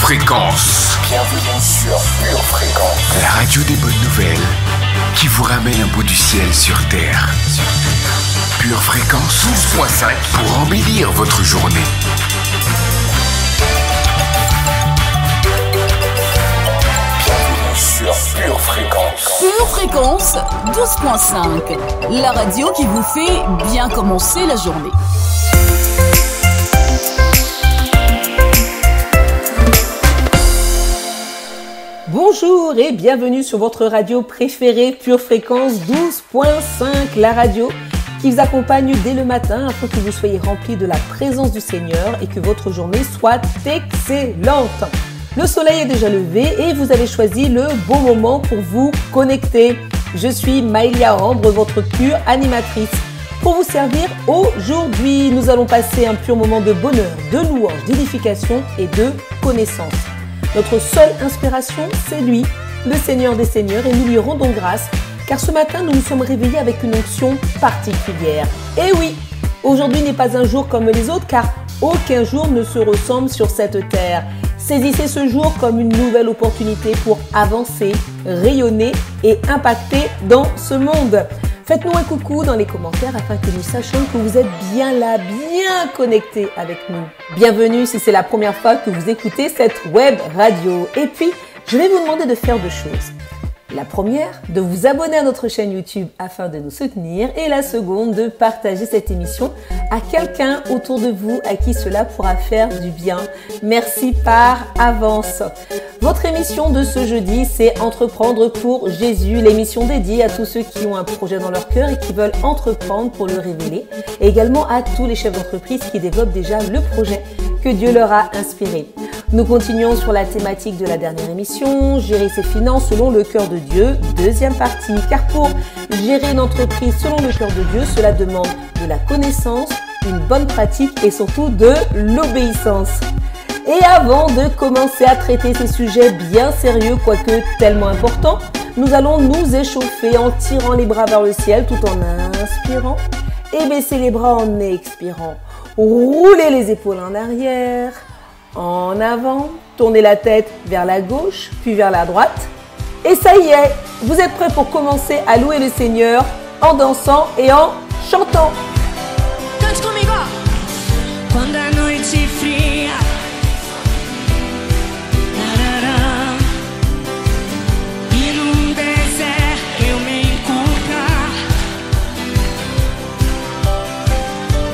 Fréquence. Bienvenue sur Pure Fréquence. La radio des bonnes nouvelles qui vous ramène un bout du ciel sur Terre. Pure Fréquence 12.5 pour embellir votre journée. Bienvenue sur Pure Fréquence. Pure Fréquence 12.5. La radio qui vous fait bien commencer la journée. Bonjour et bienvenue sur votre radio préférée Pure Fréquence 12.5, la radio qui vous accompagne dès le matin afin que vous soyez remplis de la présence du Seigneur et que votre journée soit excellente. Le soleil est déjà levé et vous avez choisi le bon moment pour vous connecter. Je suis Maëlia Ambre, votre pure animatrice. Pour vous servir aujourd'hui, nous allons passer un pur moment de bonheur, de louange, d'édification et de connaissance. Notre seule inspiration, c'est lui, le Seigneur des Seigneurs, et nous lui rendons grâce, car ce matin, nous nous sommes réveillés avec une onction particulière. Et oui, aujourd'hui n'est pas un jour comme les autres, car aucun jour ne se ressemble sur cette terre. Saisissez ce jour comme une nouvelle opportunité pour avancer, rayonner et impacter dans ce monde. Faites-nous un coucou dans les commentaires afin que nous sachions que vous êtes bien là, bien connectés avec nous. Bienvenue si c'est la première fois que vous écoutez cette web radio. Et puis, je vais vous demander de faire deux choses. La première, de vous abonner à notre chaîne YouTube afin de nous soutenir. Et la seconde, de partager cette émission à quelqu'un autour de vous à qui cela pourra faire du bien. Merci par avance. Votre émission de ce jeudi, c'est Entreprendre pour Jésus, l'émission dédiée à tous ceux qui ont un projet dans leur cœur et qui veulent entreprendre pour le révéler. Et également à tous les chefs d'entreprise qui développent déjà le projet que Dieu leur a inspiré. Nous continuons sur la thématique de la dernière émission, gérer ses finances selon le cœur de Dieu, deuxième partie. Car pour gérer une entreprise selon le cœur de Dieu, cela demande de la connaissance, une bonne pratique et surtout de l'obéissance. Et avant de commencer à traiter ces sujets bien sérieux, quoique tellement importants, nous allons nous échauffer en tirant les bras vers le ciel tout en inspirant et baisser les bras en expirant. Roulez les épaules en arrière, en avant, tournez la tête vers la gauche, puis vers la droite. Et ça y est, vous êtes prêts pour commencer à louer le Seigneur en dansant et en chantant. Cante comigo, quando a noite fria, e num deserto eu me encontrar,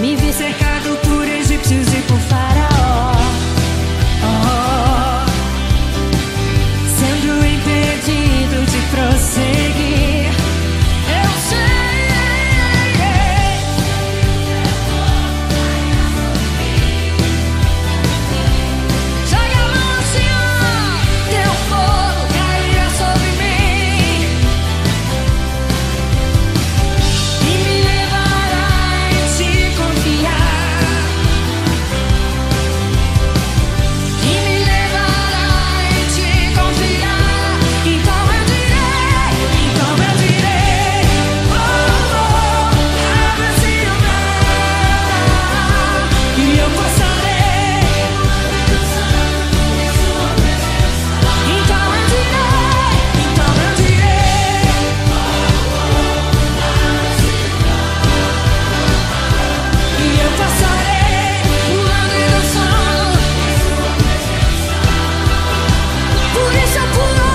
me vi cercado por egípcios e por faraó, sendo impedido de prosseguir. Eu sei, joga a mão assim, ó, teu fogo cairá sobre mim e me levará em te confiar, e me levará em te confiar. Então eu direi, oh, oh, abre-se o mar e eu passarei. Então eu direi, e eu passarei pulando e dançando. Por isso eu pulo,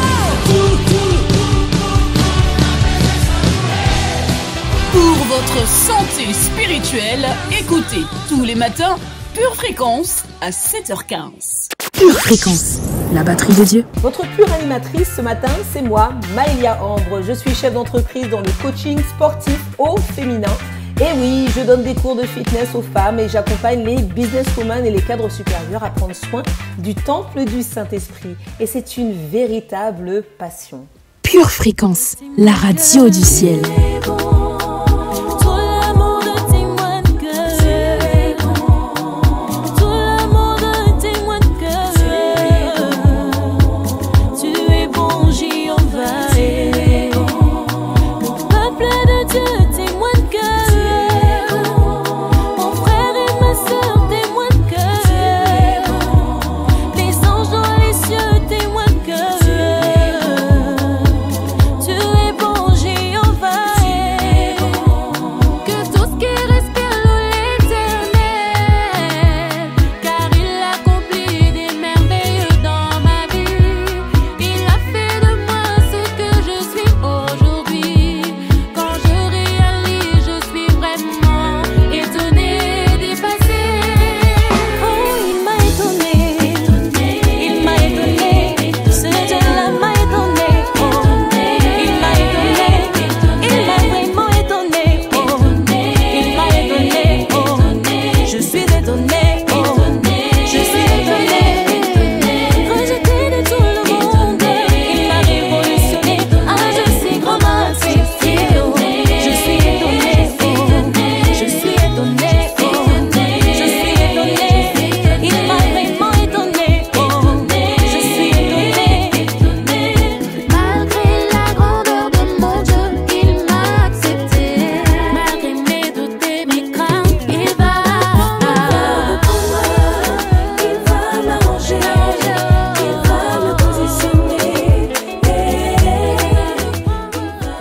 Pour votre santé spirituelle, écoutez tous les matins Pure Fréquence à 7h15. Pure Fréquence, la batterie de Dieu. Votre pure animatrice ce matin, c'est moi, Maëlia Ambre. Je suis chef d'entreprise dans le coaching sportif au féminin. Et oui, je donne des cours de fitness aux femmes et j'accompagne les businesswomen et les cadres supérieurs à prendre soin du temple du Saint-Esprit. Et c'est une véritable passion. Pure Fréquence, la radio du ciel. les anges dans les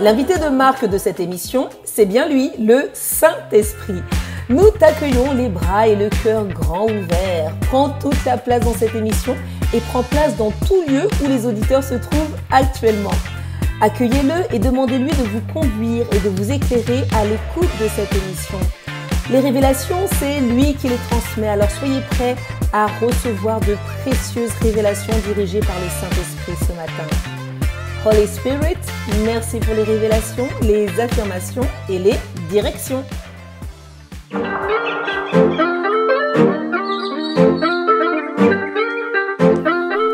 L'invité de marque de cette émission, c'est bien lui, le Saint-Esprit. Nous t'accueillons les bras et le cœur grand ouverts. Prends toute la place dans cette émission et prends place dans tout lieu où les auditeurs se trouvent actuellement. Accueillez-le et demandez-lui de vous conduire et de vous éclairer à l'écoute de cette émission. Les révélations, c'est lui qui les transmet, alors soyez prêts à recevoir de précieuses révélations dirigées par le Saint-Esprit ce matin. Holy Spirit, merci pour les révélations, les affirmations et les directions.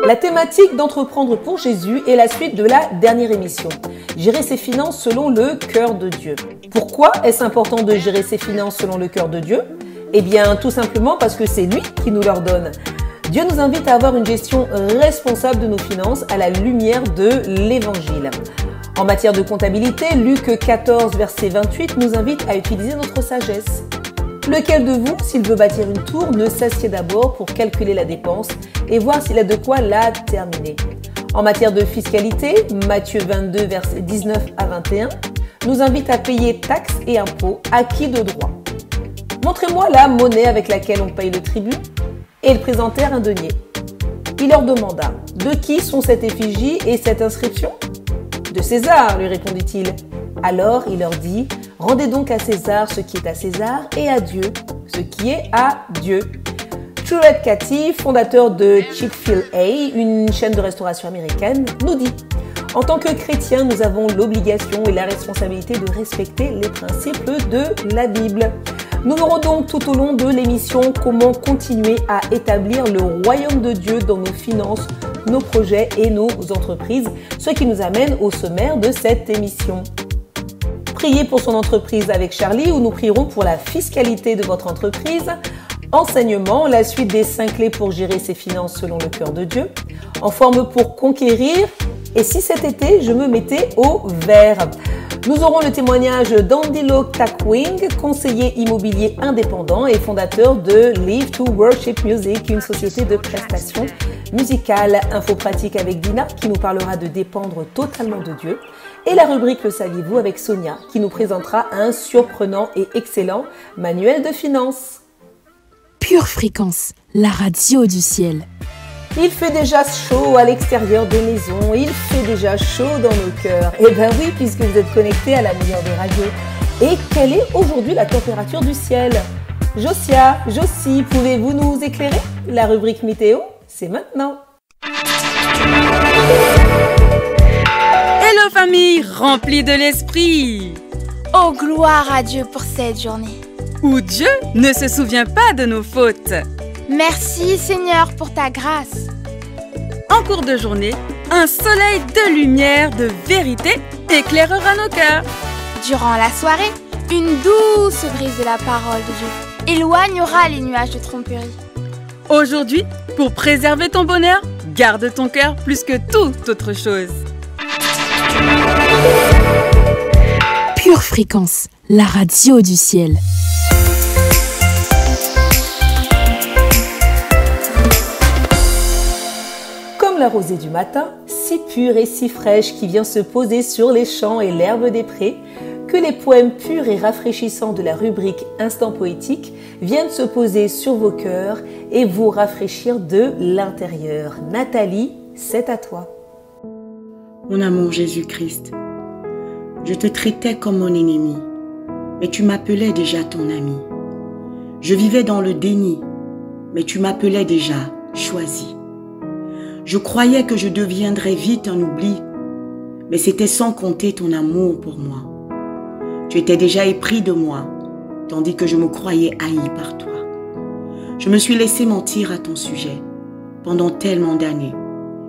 La thématique d'entreprendre pour Jésus est la suite de la dernière émission. Gérer ses finances selon le cœur de Dieu. Pourquoi est-ce important de gérer ses finances selon le cœur de Dieu? Eh bien, tout simplement parce que c'est lui qui nous l'ordonne. Dieu nous invite à avoir une gestion responsable de nos finances à la lumière de l'Évangile. En matière de comptabilité, Luc 14, verset 28 nous invite à utiliser notre sagesse. Lequel de vous, s'il veut bâtir une tour, ne s'assied d'abord pour calculer la dépense et voir s'il a de quoi la terminer. En matière de fiscalité, Matthieu 22, versets 19 à 21, nous invite à payer taxes et impôts acquis de droit. Montrez-moi la monnaie avec laquelle on paye le tribut. Et ils présentèrent un denier. Il leur demanda, de qui sont cette effigie et cette inscription? De César, lui répondit-il. Alors il leur dit, rendez donc à César ce qui est à César et à Dieu ce qui est à Dieu. Truett Cathy, fondateur de Chick-fil-A, une chaîne de restauration américaine, nous dit « En tant que chrétiens, nous avons l'obligation et la responsabilité de respecter les principes de la Bible. » Nous verrons donc tout au long de l'émission comment continuer à établir le royaume de Dieu dans nos finances, nos projets et nos entreprises, ce qui nous amène au sommaire de cette émission. Priez pour son entreprise avec Charlie, où nous prierons pour la fiscalité de votre entreprise. Enseignement, la suite des 5 clés pour gérer ses finances selon le cœur de Dieu. En forme pour conquérir. Et si cet été, je me mettais au vert. Nous aurons le témoignage d'Andilo Takwing, conseiller immobilier indépendant et fondateur de Live to Worship Music, une société de prestations musicales. Info pratique avec Dina, qui nous parlera de dépendre totalement de Dieu. Et la rubrique Le saviez-vous avec Sonia, qui nous présentera un surprenant et excellent manuel de finances. Pure Fréquence, la radio du ciel. Il fait déjà chaud à l'extérieur des maisons, il fait déjà chaud dans nos cœurs. Eh bien oui, puisque vous êtes connectés à la meilleure des radios. Et quelle est aujourd'hui la température du ciel? Josie, pouvez-vous nous éclairer? La rubrique météo, c'est maintenant. Hello famille remplie de l'esprit! Oh gloire à Dieu pour cette journée! Où Dieu ne se souvient pas de nos fautes. Merci Seigneur pour ta grâce. En cours de journée, un soleil de lumière, de vérité éclairera nos cœurs. Durant la soirée, une douce brise de la parole de Dieu éloignera les nuages de tromperie. Aujourd'hui, pour préserver ton bonheur, garde ton cœur plus que toute autre chose. Pure Fréquence, la radio du ciel. La rosée du matin, si pure et si fraîche qui vient se poser sur les champs et l'herbe des prés, que les poèmes purs et rafraîchissants de la rubrique Instant Poétique viennent se poser sur vos cœurs et vous rafraîchir de l'intérieur. Nathalie, c'est à toi. Mon amour Jésus-Christ, je te traitais comme mon ennemi, mais tu m'appelais déjà ton ami. Je vivais dans le déni, mais tu m'appelais déjà choisi. Je croyais que je deviendrais vite un oubli, mais c'était sans compter ton amour pour moi. Tu étais déjà épris de moi, tandis que je me croyais haï par toi. Je me suis laissé mentir à ton sujet pendant tellement d'années,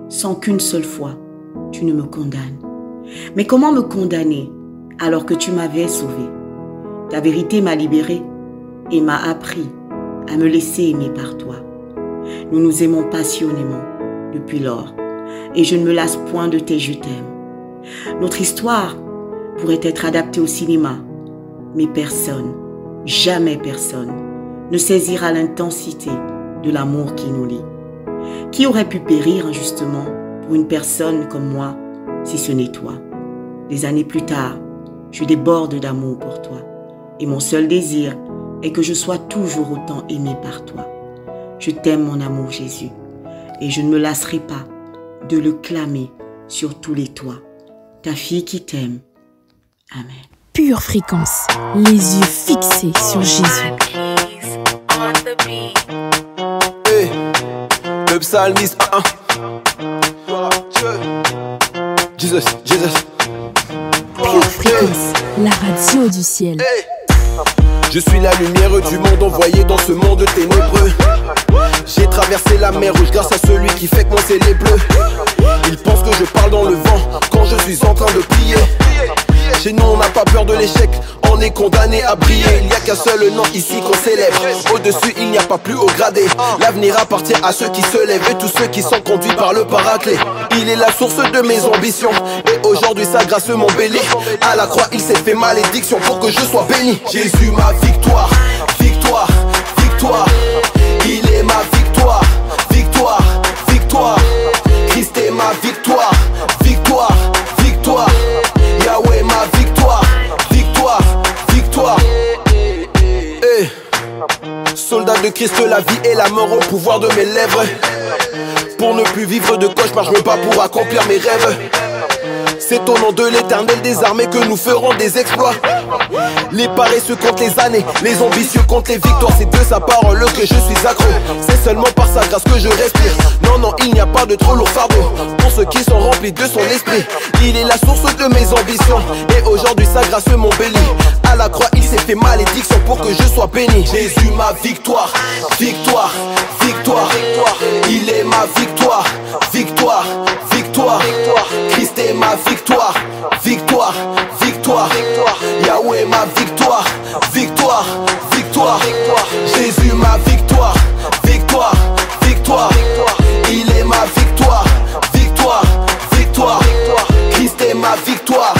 sans qu'une seule fois tu ne me condamnes. Mais comment me condamner alors que tu m'avais sauvé? Ta vérité m'a libéré et m'a appris à me laisser aimer par toi. Nous nous aimons passionnément depuis lors, et je ne me lasse point de tes je t'aime. Notre histoire pourrait être adaptée au cinéma, mais personne, jamais personne, ne saisira l'intensité de l'amour qui nous lie. Qui aurait pu périr injustement pour une personne comme moi, si ce n'est toi? Des années plus tard, je déborde d'amour pour toi. Et mon seul désir est que je sois toujours autant aimé par toi. Je t'aime, mon amour Jésus, et je ne me lasserai pas de le clamer sur tous les toits. Ta fille qui t'aime. Amen. Pure fréquence, les yeux fixés sur Jésus. Hey, le psalmiste, Jesus, Jesus. Pure fréquence, la radio du ciel. Hey. Je suis la lumière du monde envoyée dans ce monde ténébreux. J'ai traversé la mer rouge grâce à celui qui fait que mon ciel est bleu. Il pense que je parle dans le vent quand je suis en train de prier. Chez nous on n'a pas peur de l'échec, on est condamné à briller. Il n'y a qu'un seul nom ici qu'on célèbre. Au-dessus il n'y a pas plus haut gradé. L'avenir appartient à ceux qui se lèvent et tous ceux qui sont conduits par le paraclet. Il est la source de mes ambitions et aujourd'hui sa grâce m'embellit. À la croix il s'est fait malédiction pour que je sois béni. Jésus ma victoire, victoire, victoire. Il est ma victoire, victoire, victoire. Christ est ma victoire, victoire, victoire. Yahweh ma victoire, victoire, victoire. Hey. Soldat de Christ, la vie et la mort au pouvoir de mes lèvres. Pour ne plus vivre de cauchemar, je me bats pour accomplir mes rêves. C'est au nom de l'Éternel des armées que nous ferons des exploits. Les paresseux comptent les années, les ambitieux comptent les victoires. C'est de sa parole que je suis accro. C'est seulement par sa grâce que je respire. Non, non, il n'y a pas de trop lourd fardeau pour ceux qui sont remplis de son esprit. Il est la source de mes ambitions et aujourd'hui sa grâce m'embellit. À la croix il s'est fait malédiction pour que je sois béni. Jésus ma victoire, victoire, victoire. Il est ma victoire, victoire, victoire. Christ est ma victoire, victoire, victoire. Yahweh ma victoire, victoire, victoire. Jésus ma victoire, victoire, victoire. Il est ma victoire, victoire, victoire. Christ est ma victoire,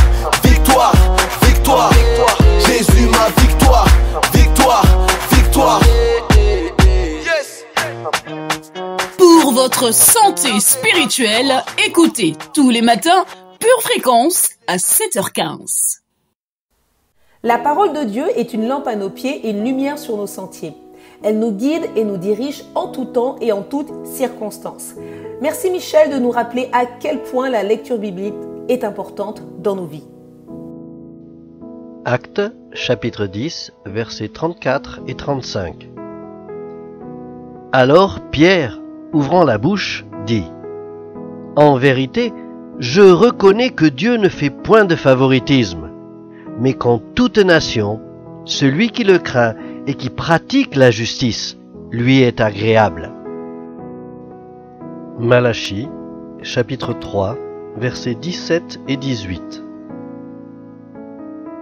victoire, victoire. Jésus ma victoire, victoire, victoire. Pour votre santé spirituelle, écoutez tous les matins Pure Fréquence à 7h15. La parole de Dieu est une lampe à nos pieds et une lumière sur nos sentiers. Elle nous guide et nous dirige en tout temps et en toutes circonstances. Merci Michel de nous rappeler à quel point la lecture biblique est importante dans nos vies. Actes, chapitre 10, versets 34 et 35. Alors Pierre, ouvrant la bouche, dit : « En vérité, je reconnais que Dieu ne fait point de favoritisme, mais qu'en toute nation, celui qui le craint et qui pratique la justice, lui est agréable. » Malachie, chapitre 3, versets 17 et 18.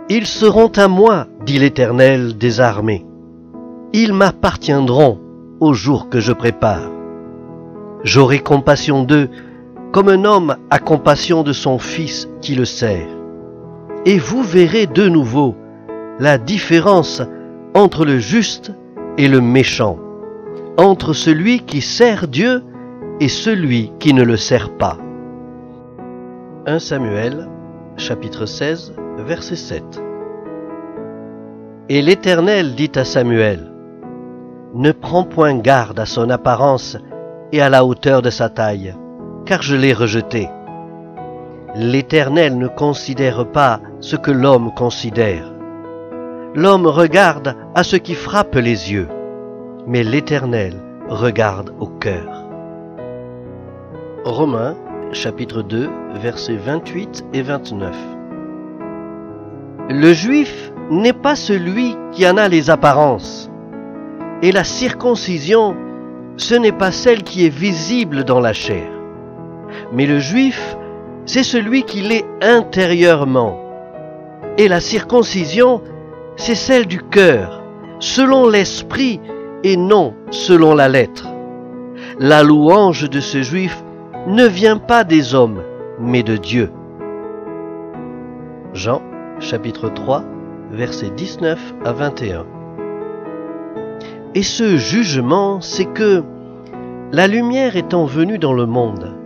« Ils seront à moi, dit l'Éternel des armées. Ils m'appartiendront au jour que je prépare. J'aurai compassion d'eux, comme un homme a compassion de son fils qui le sert. Et vous verrez de nouveau la différence entre le juste et le méchant, entre celui qui sert Dieu et celui qui ne le sert pas. » 1 Samuel, chapitre 16, verset 7. Et l'Éternel dit à Samuel : « Ne prends point garde à son apparence et à la hauteur de sa taille, car je l'ai rejeté. L'Éternel ne considère pas ce que l'homme considère. L'homme regarde à ce qui frappe les yeux, mais l'Éternel regarde au cœur. » Romains, chapitre 2, versets 28 et 29. Le juif n'est pas celui qui en a les apparences, et la circoncision, ce n'est pas celle qui est visible dans la chair, mais le juif, c'est celui qui l'est intérieurement, et la circoncision, c'est celle du cœur, selon l'esprit et non selon la lettre. La louange de ce juif ne vient pas des hommes, mais de Dieu. Jean, chapitre 3, versets 19 à 21. Et ce jugement, c'est que, la lumière étant venue dans le monde,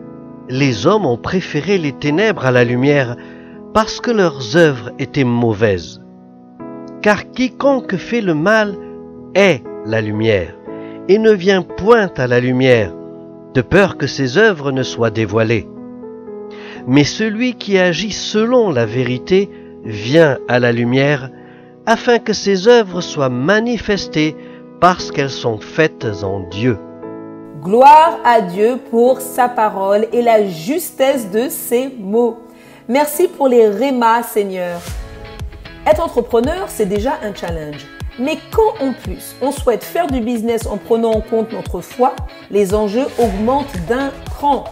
les hommes ont préféré les ténèbres à la lumière, parce que leurs œuvres étaient mauvaises. Car quiconque fait le mal est la lumière, et ne vient point à la lumière, de peur que ses œuvres ne soient dévoilées. Mais celui qui agit selon la vérité vient à la lumière, afin que ses œuvres soient manifestées parce qu'elles sont faites en Dieu. Gloire à Dieu pour sa parole et la justesse de ses mots. Merci pour les rémas, Seigneur. Être entrepreneur, c'est déjà un challenge. Mais quand en plus on souhaite faire du business en prenant en compte notre foi, les enjeux augmentent d'un cran.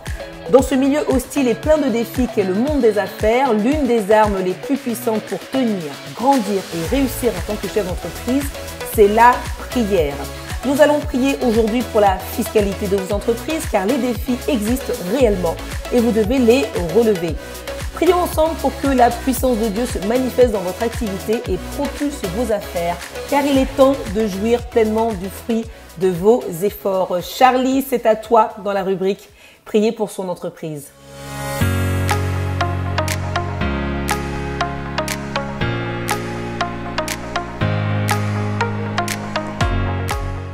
Dans ce milieu hostile et plein de défis qu'est le monde des affaires, l'une des armes les plus puissantes pour tenir, grandir et réussir en tant que chef d'entreprise, c'est la prière. Nous allons prier aujourd'hui pour la fiscalité de vos entreprises car les défis existent réellement et vous devez les relever. Prions ensemble pour que la puissance de Dieu se manifeste dans votre activité et propulse vos affaires, car il est temps de jouir pleinement du fruit de vos efforts. Charlie, c'est à toi dans la rubrique « Prier pour son entreprise ».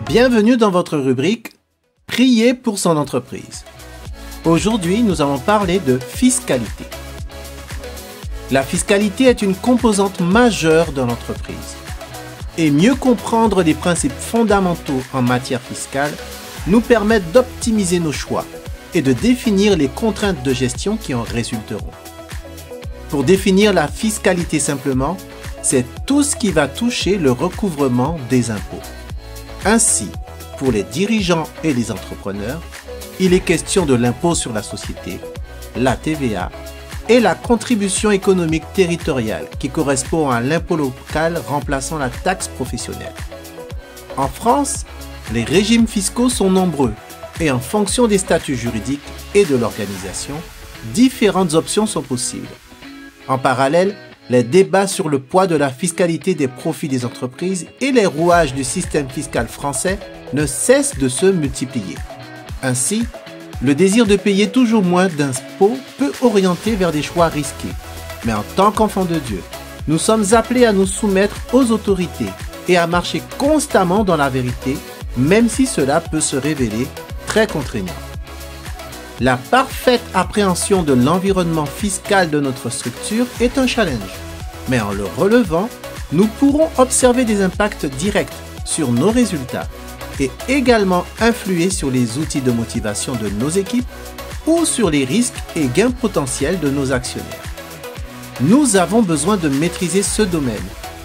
Bienvenue dans votre rubrique « Prier pour son entreprise ». Aujourd'hui, nous allons parler de fiscalité. La fiscalité est une composante majeure de l'entreprise. Et mieux comprendre les principes fondamentaux en matière fiscale nous permet d'optimiser nos choix et de définir les contraintes de gestion qui en résulteront. Pour définir la fiscalité simplement, c'est tout ce qui va toucher le recouvrement des impôts. Ainsi, pour les dirigeants et les entrepreneurs, il est question de l'impôt sur la société, la TVA, et la contribution économique territoriale qui correspond à l'impôt local remplaçant la taxe professionnelle. En France, les régimes fiscaux sont nombreux et en fonction des statuts juridiques et de l'organisation, différentes options sont possibles. En parallèle, les débats sur le poids de la fiscalité des profits des entreprises et les rouages du système fiscal français ne cessent de se multiplier. Ainsi, le désir de payer toujours moins d'impôts peut orienter vers des choix risqués. Mais en tant qu'enfants de Dieu, nous sommes appelés à nous soumettre aux autorités et à marcher constamment dans la vérité, même si cela peut se révéler très contraignant. La parfaite appréhension de l'environnement fiscal de notre structure est un challenge. Mais en le relevant, nous pourrons observer des impacts directs sur nos résultats et également influer sur les outils de motivation de nos équipes ou sur les risques et gains potentiels de nos actionnaires. Nous avons besoin de maîtriser ce domaine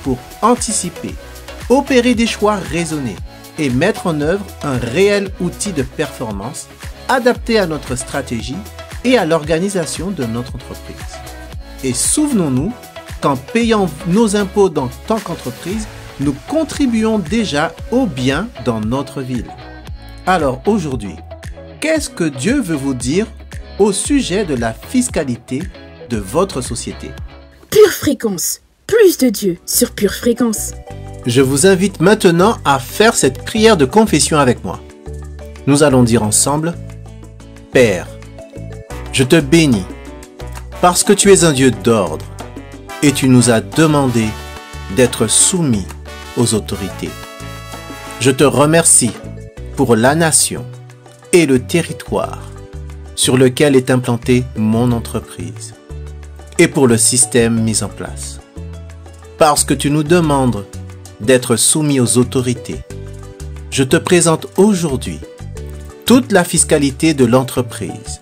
pour anticiper, opérer des choix raisonnés et mettre en œuvre un réel outil de performance adapté à notre stratégie et à l'organisation de notre entreprise. Et souvenons-nous qu'en payant nos impôts en tant qu'entreprise, nous contribuons déjà au bien dans notre ville. Alors aujourd'hui, qu'est-ce que Dieu veut vous dire au sujet de la fiscalité de votre société? Pure Fréquence, plus de Dieu sur Pure Fréquence. Je vous invite maintenant à faire cette prière de confession avec moi. Nous allons dire ensemble: Père, je te bénis parce que tu es un Dieu d'ordre et tu nous as demandé d'être soumis aux autorités. Je te remercie pour la nation et le territoire sur lequel est implantée mon entreprise et pour le système mis en place. Parce que tu nous demandes d'être soumis aux autorités, je te présente aujourd'hui toute la fiscalité de l'entreprise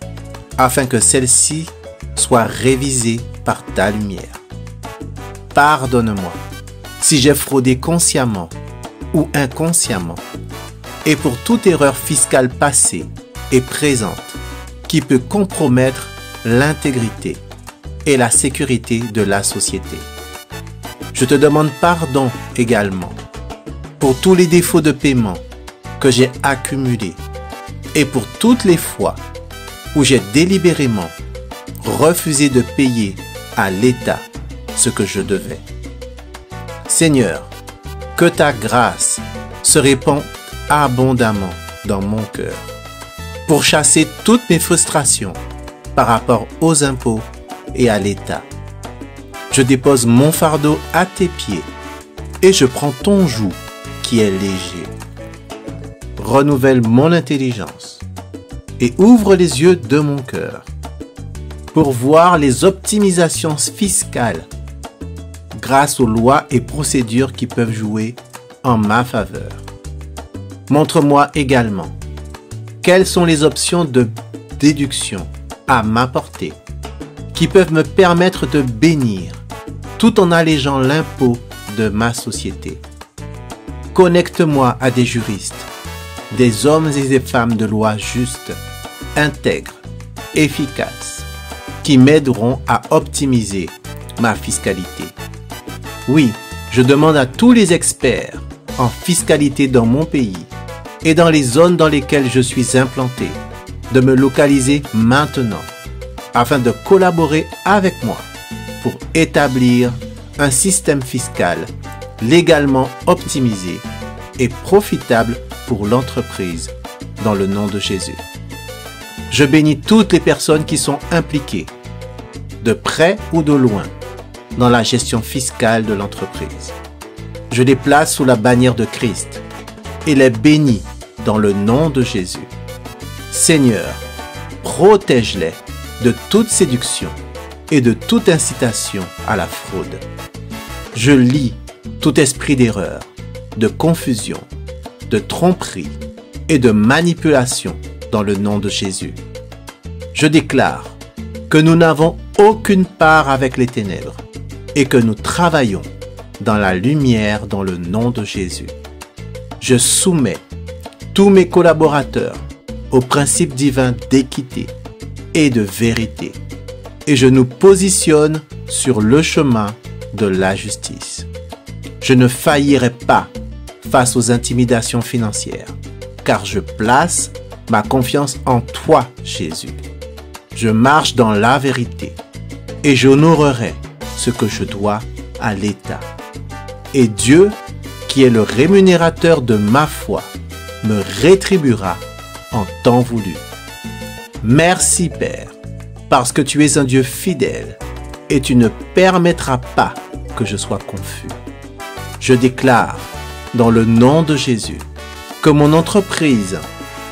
afin que celle-ci soit révisée par ta lumière. Pardonne-moi si j'ai fraudé consciemment ou inconsciemment et pour toute erreur fiscale passée et présente qui peut compromettre l'intégrité et la sécurité de la société. Je te demande pardon également pour tous les défauts de paiement que j'ai accumulés et pour toutes les fois où j'ai délibérément refusé de payer à l'État ce que je devais. Seigneur, que ta grâce se répande abondamment dans mon cœur pour chasser toutes mes frustrations par rapport aux impôts et à l'État Je dépose mon fardeau à tes pieds et je prends ton joug qui est léger. Renouvelle mon intelligence et ouvre les yeux de mon cœur pour voir les optimisations fiscales grâce aux lois et procédures qui peuvent jouer en ma faveur. Montre-moi également quelles sont les options de déduction à ma portée qui peuvent me permettre de bénir tout en allégeant l'impôt de ma société. Connecte-moi à des juristes, des hommes et des femmes de loi justes, intègres, efficaces, qui m'aideront à optimiser ma fiscalité. Oui, je demande à tous les experts en fiscalité dans mon pays et dans les zones dans lesquelles je suis implanté de me localiser maintenant afin de collaborer avec moi pour établir un système fiscal légalement optimisé et profitable pour l'entreprise dans le nom de Jésus. Je bénis toutes les personnes qui sont impliquées, de près ou de loin, dans la gestion fiscale de l'entreprise. Je les place sous la bannière de Christ et les bénis dans le nom de Jésus. Seigneur, protège-les de toute séduction et de toute incitation à la fraude. Je lie tout esprit d'erreur, de confusion, de tromperie et de manipulation dans le nom de Jésus. Je déclare que nous n'avons aucune part avec les ténèbres et que nous travaillons dans la lumière dans le nom de Jésus. Je soumets tous mes collaborateurs au principe divin d'équité et de vérité et je nous positionne sur le chemin de la justice. Je ne faillirai pas face aux intimidations financières, car je place ma confiance en toi, Jésus. Je marche dans la vérité et j'honorerai ce que je dois à l'État. Et Dieu, qui est le rémunérateur de ma foi, me rétribuera en temps voulu. Merci, Père, parce que tu es un Dieu fidèle et tu ne permettras pas que je sois confus. Je déclare, dans le nom de Jésus, que mon entreprise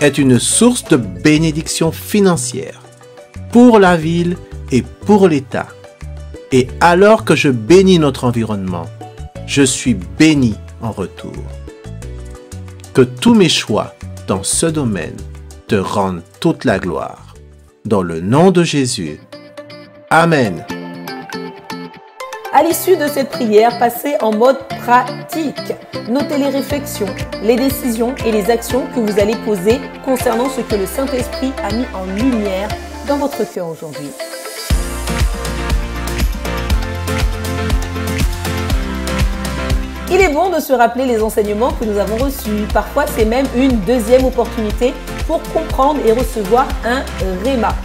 est une source de bénédiction financière pour la ville et pour l'État. Et alors que je bénis notre environnement, je suis béni en retour. Que tous mes choix dans ce domaine te rendent toute la gloire. Dans le nom de Jésus. Amen. À l'issue de cette prière, passez en mode pratique. Notez les réflexions, les décisions et les actions que vous allez poser concernant ce que le Saint-Esprit a mis en lumière dans votre cœur aujourd'hui. Il est bon de se rappeler les enseignements que nous avons reçus. Parfois, c'est même une deuxième opportunité pour comprendre et recevoir un réma.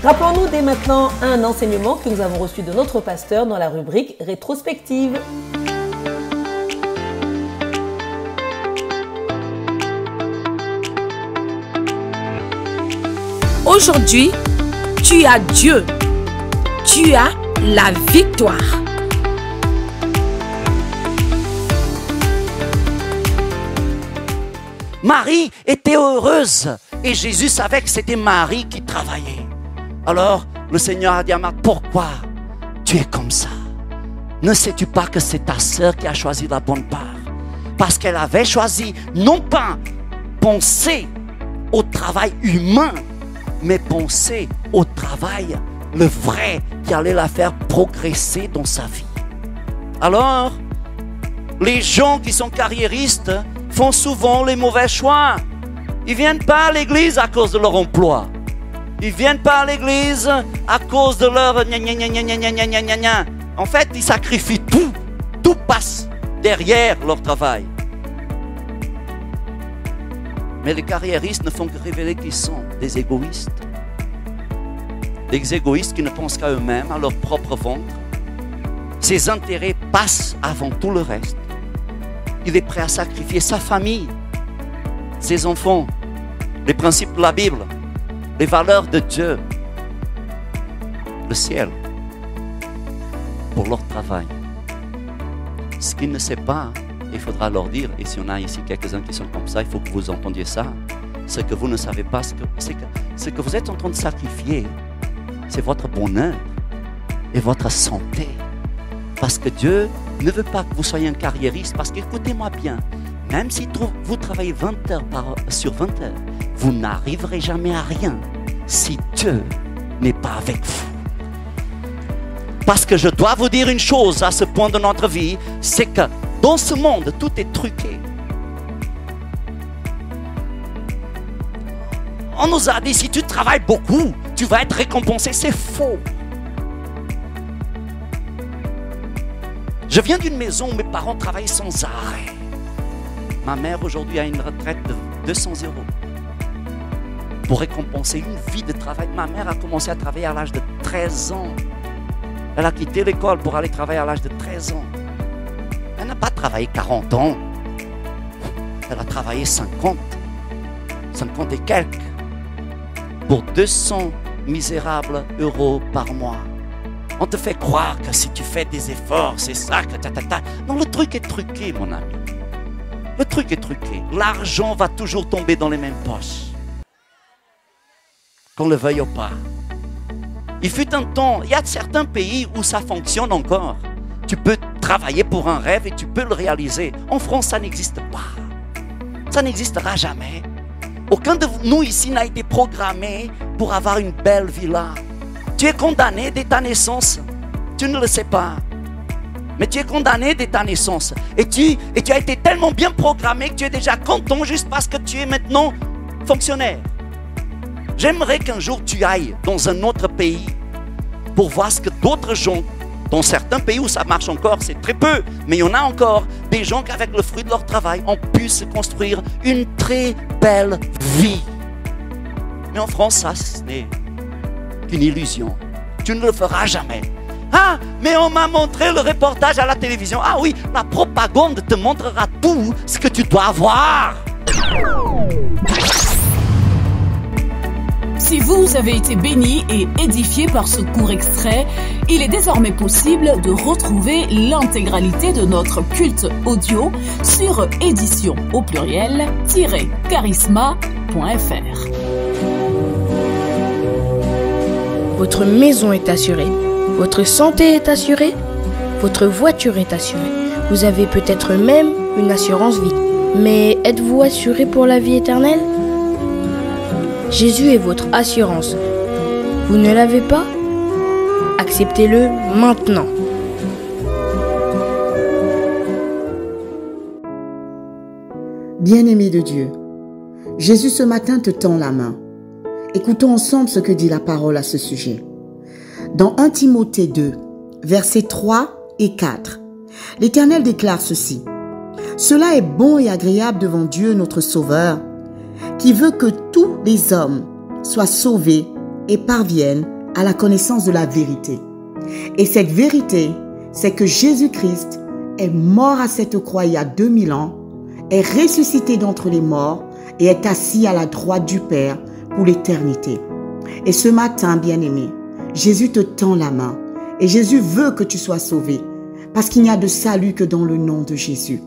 Rappelons-nous dès maintenant un enseignement que nous avons reçu de notre pasteur dans la rubrique rétrospective. Aujourd'hui, tu as Dieu. Tu as la victoire. Marie était heureuse et Jésus savait que c'était Marie qui travaillait. Alors le Seigneur a dit à Marthe, pourquoi tu es comme ça? Ne sais-tu pas que c'est ta sœur qui a choisi la bonne part? Parce qu'elle avait choisi non pas penser au travail humain, mais penser au travail, le vrai, qui allait la faire progresser dans sa vie. Alors, les gens qui sont carriéristes font souvent les mauvais choix. Ils ne viennent pas à l'église à cause de leur emploi. Ils ne viennent pas à l'église à cause de leur gna gna gna gna gna gna gna gna gna. En fait, ils sacrifient tout. Tout passe derrière leur travail. Mais les carriéristes ne font que révéler qu'ils sont des égoïstes. Des égoïstes qui ne pensent qu'à eux-mêmes, à leur propre ventre. Ses intérêts passent avant tout le reste. Il est prêt à sacrifier sa famille, ses enfants, les principes de la Bible, les valeurs de Dieu, le ciel. pour leur travail. Ce qu'ils ne savent pas, il faudra leur dire, et si on a ici quelques-uns qui sont comme ça, il faut que vous entendiez ça. Ce que vous ne savez pas, ce que vous êtes en train de sacrifier, c'est votre bonheur et votre santé. Parce que Dieu ne veut pas que vous soyez un carriériste, parce qu'écoutez-moi bien, même si vous travaillez 20 heures sur 20 heures, vous n'arriverez jamais à rien si Dieu n'est pas avec vous. Parce que je dois vous dire une chose à ce point de notre vie, c'est que dans ce monde, tout est truqué. On nous a dit, si tu travailles beaucoup, tu vas être récompensé. C'est faux. Je viens d'une maison où mes parents travaillaient sans arrêt. Ma mère aujourd'hui a une retraite de 200 €. Pour récompenser une vie de travail, ma mère a commencé à travailler à l'âge de 13 ans. Elle a quitté l'école pour aller travailler à l'âge de 13 ans. Elle n'a pas travaillé 40 ans. Elle a travaillé 50 et quelques, pour 200 misérables euros par mois. On te fait croire que si tu fais des efforts, c'est ça que ta. Non, le truc est truqué, mon ami. Le truc est truqué. L'argent va toujours tomber dans les mêmes poches. Qu'on le veuille ou pas. Il fut un temps, il y a certains pays où ça fonctionne encore. Tu peux travailler pour un rêve et tu peux le réaliser. En France, ça n'existe pas. Ça n'existera jamais. Aucun de nous ici n'a été programmé pour avoir une belle villa. Tu es condamné dès ta naissance. Tu ne le sais pas. Mais tu es condamné dès ta naissance. Et tu as été tellement bien programmé que tu es déjà content juste parce que tu es maintenant fonctionnaire. J'aimerais qu'un jour tu ailles dans un autre pays pour voir ce que d'autres gens, dans certains pays où ça marche encore, c'est très peu, mais il y en a encore des gens qui avec le fruit de leur travail ont pu se construire une très belle vie. Mais en France, ça ce n'est qu'une illusion. Tu ne le feras jamais. Ah, mais on m'a montré le reportage à la télévision. Ah oui, la propagande te montrera tout ce que tu dois voir. Si vous avez été béni et édifié par ce court extrait, il est désormais possible de retrouver l'intégralité de notre culte audio sur édition au pluriel-charisma.fr. Votre maison est assurée, votre santé est assurée, votre voiture est assurée. Vous avez peut-être même une assurance vie. Mais êtes-vous assuré pour la vie éternelle ? Jésus est votre assurance. Vous ne l'avez pas ? Acceptez-le maintenant. Bien-aimé de Dieu, Jésus ce matin te tend la main. Écoutons ensemble ce que dit la parole à ce sujet. Dans 1 Timothée 2, versets 3 et 4, l'Éternel déclare ceci. « Cela est bon et agréable devant Dieu notre Sauveur, qui veut que tous les hommes soient sauvés et parviennent à la connaissance de la vérité. Et cette vérité, c'est que Jésus-Christ est mort à cette croix il y a 2000 ans, est ressuscité d'entre les morts et est assis à la droite du Père pour l'éternité. Et ce matin, bien-aimé, Jésus te tend la main et Jésus veut que tu sois sauvé parce qu'il n'y a de salut que dans le nom de Jésus.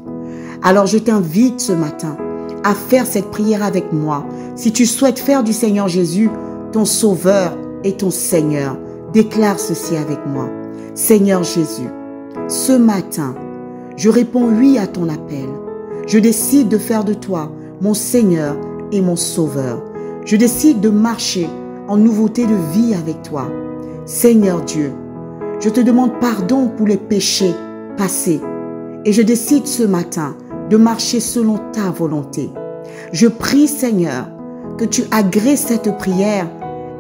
Alors je t'invite ce matin à faire cette prière avec moi. Si tu souhaites faire du Seigneur Jésus ton Sauveur et ton Seigneur, déclare ceci avec moi. Seigneur Jésus, ce matin, je réponds oui à ton appel. Je décide de faire de toi mon Seigneur et mon Sauveur. Je décide de marcher en nouveauté de vie avec toi. Seigneur Dieu, je te demande pardon pour les péchés passés et je décide ce matin de marcher selon ta volonté. Je prie, Seigneur, que tu agrées cette prière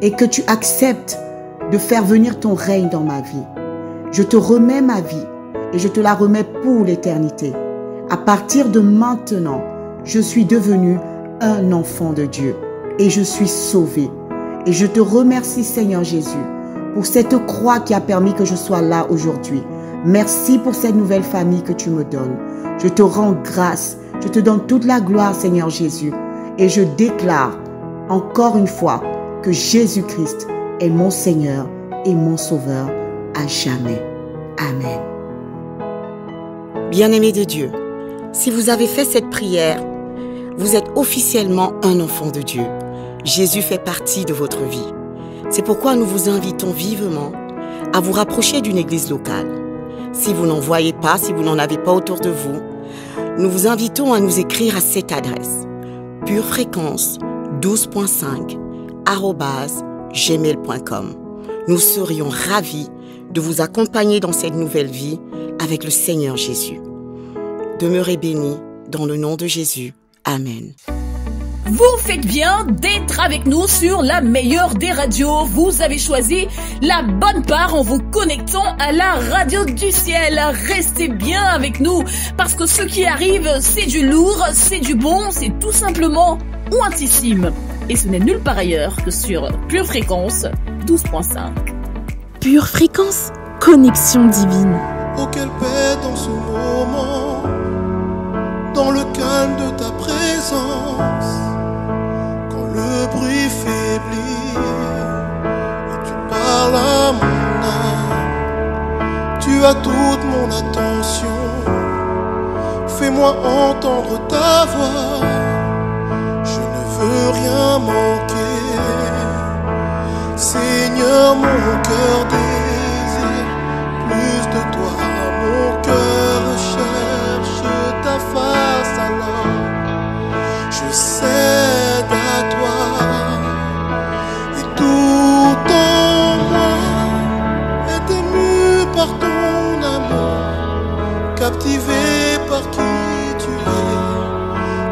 et que tu acceptes de faire venir ton règne dans ma vie. Je te remets ma vie et je te la remets pour l'éternité. À partir de maintenant, je suis devenu un enfant de Dieu et je suis sauvé. Et je te remercie, Seigneur Jésus, pour cette croix qui a permis que je sois là aujourd'hui. Merci pour cette nouvelle famille que tu me donnes. Je te rends grâce. Je te donne toute la gloire, Seigneur Jésus. Et je déclare encore une fois que Jésus-Christ est mon Seigneur et mon Sauveur à jamais. Amen. Bien-aimés de Dieu, si vous avez fait cette prière, vous êtes officiellement un enfant de Dieu. Jésus fait partie de votre vie. C'est pourquoi nous vous invitons vivement à vous rapprocher d'une église locale. Si vous n'en voyez pas, si vous n'en avez pas autour de vous, nous vous invitons à nous écrire à cette adresse: purefréquence12.5@gmail.com. Nous serions ravis de vous accompagner dans cette nouvelle vie avec le Seigneur Jésus. Demeurez bénis dans le nom de Jésus. Amen. Vous faites bien d'être avec nous sur la meilleure des radios. Vous avez choisi la bonne part en vous connectant à la radio du ciel. Restez bien avec nous parce que ce qui arrive, c'est du lourd, c'est du bon, c'est tout simplement ointissime. Et ce n'est nulle part ailleurs que sur Pure Fréquence 12.5. Pure Fréquence, connexion divine. Oh, quelle paix dans ce moment, dans le calme de ta présence. Quand le bruit faiblit et tu parles à mon âme, tu as toute mon attention. Fais-moi entendre ta voix, je ne veux rien manquer. Seigneur, mon cœur désire plus de toi, mon cœur cherche ta face, alors je cède à toi et tout en moi est ému par ton amour, captivé par qui tu es.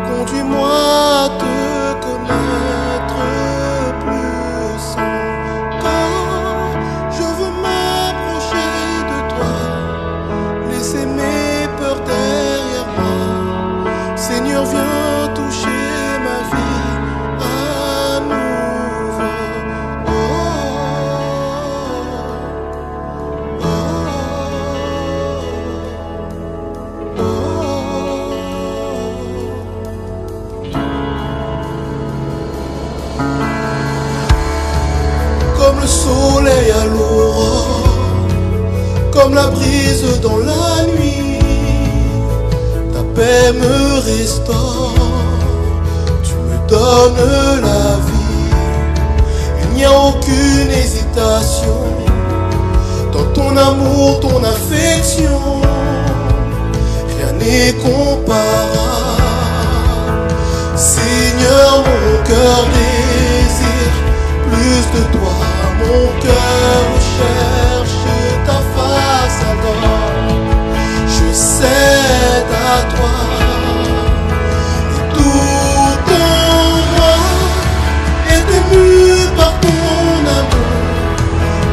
Conduis-moi à te connaître plus encore. Je veux m'approcher de toi, laisser mes peurs derrière moi. Seigneur, viens toucher ma vie à nouveau. Oh, oh, oh, oh. Comme le soleil à l'aurore, comme la brise dans la nuit, ta paix me restaure, tu me donnes la vie. Il n'y a aucune hésitation dans ton amour, ton affection, rien n'est comparable. Seigneur, mon cœur désire plus de toi, mon cœur cherche ta face, alors je cède à toi et tout en moi est ému par ton amour,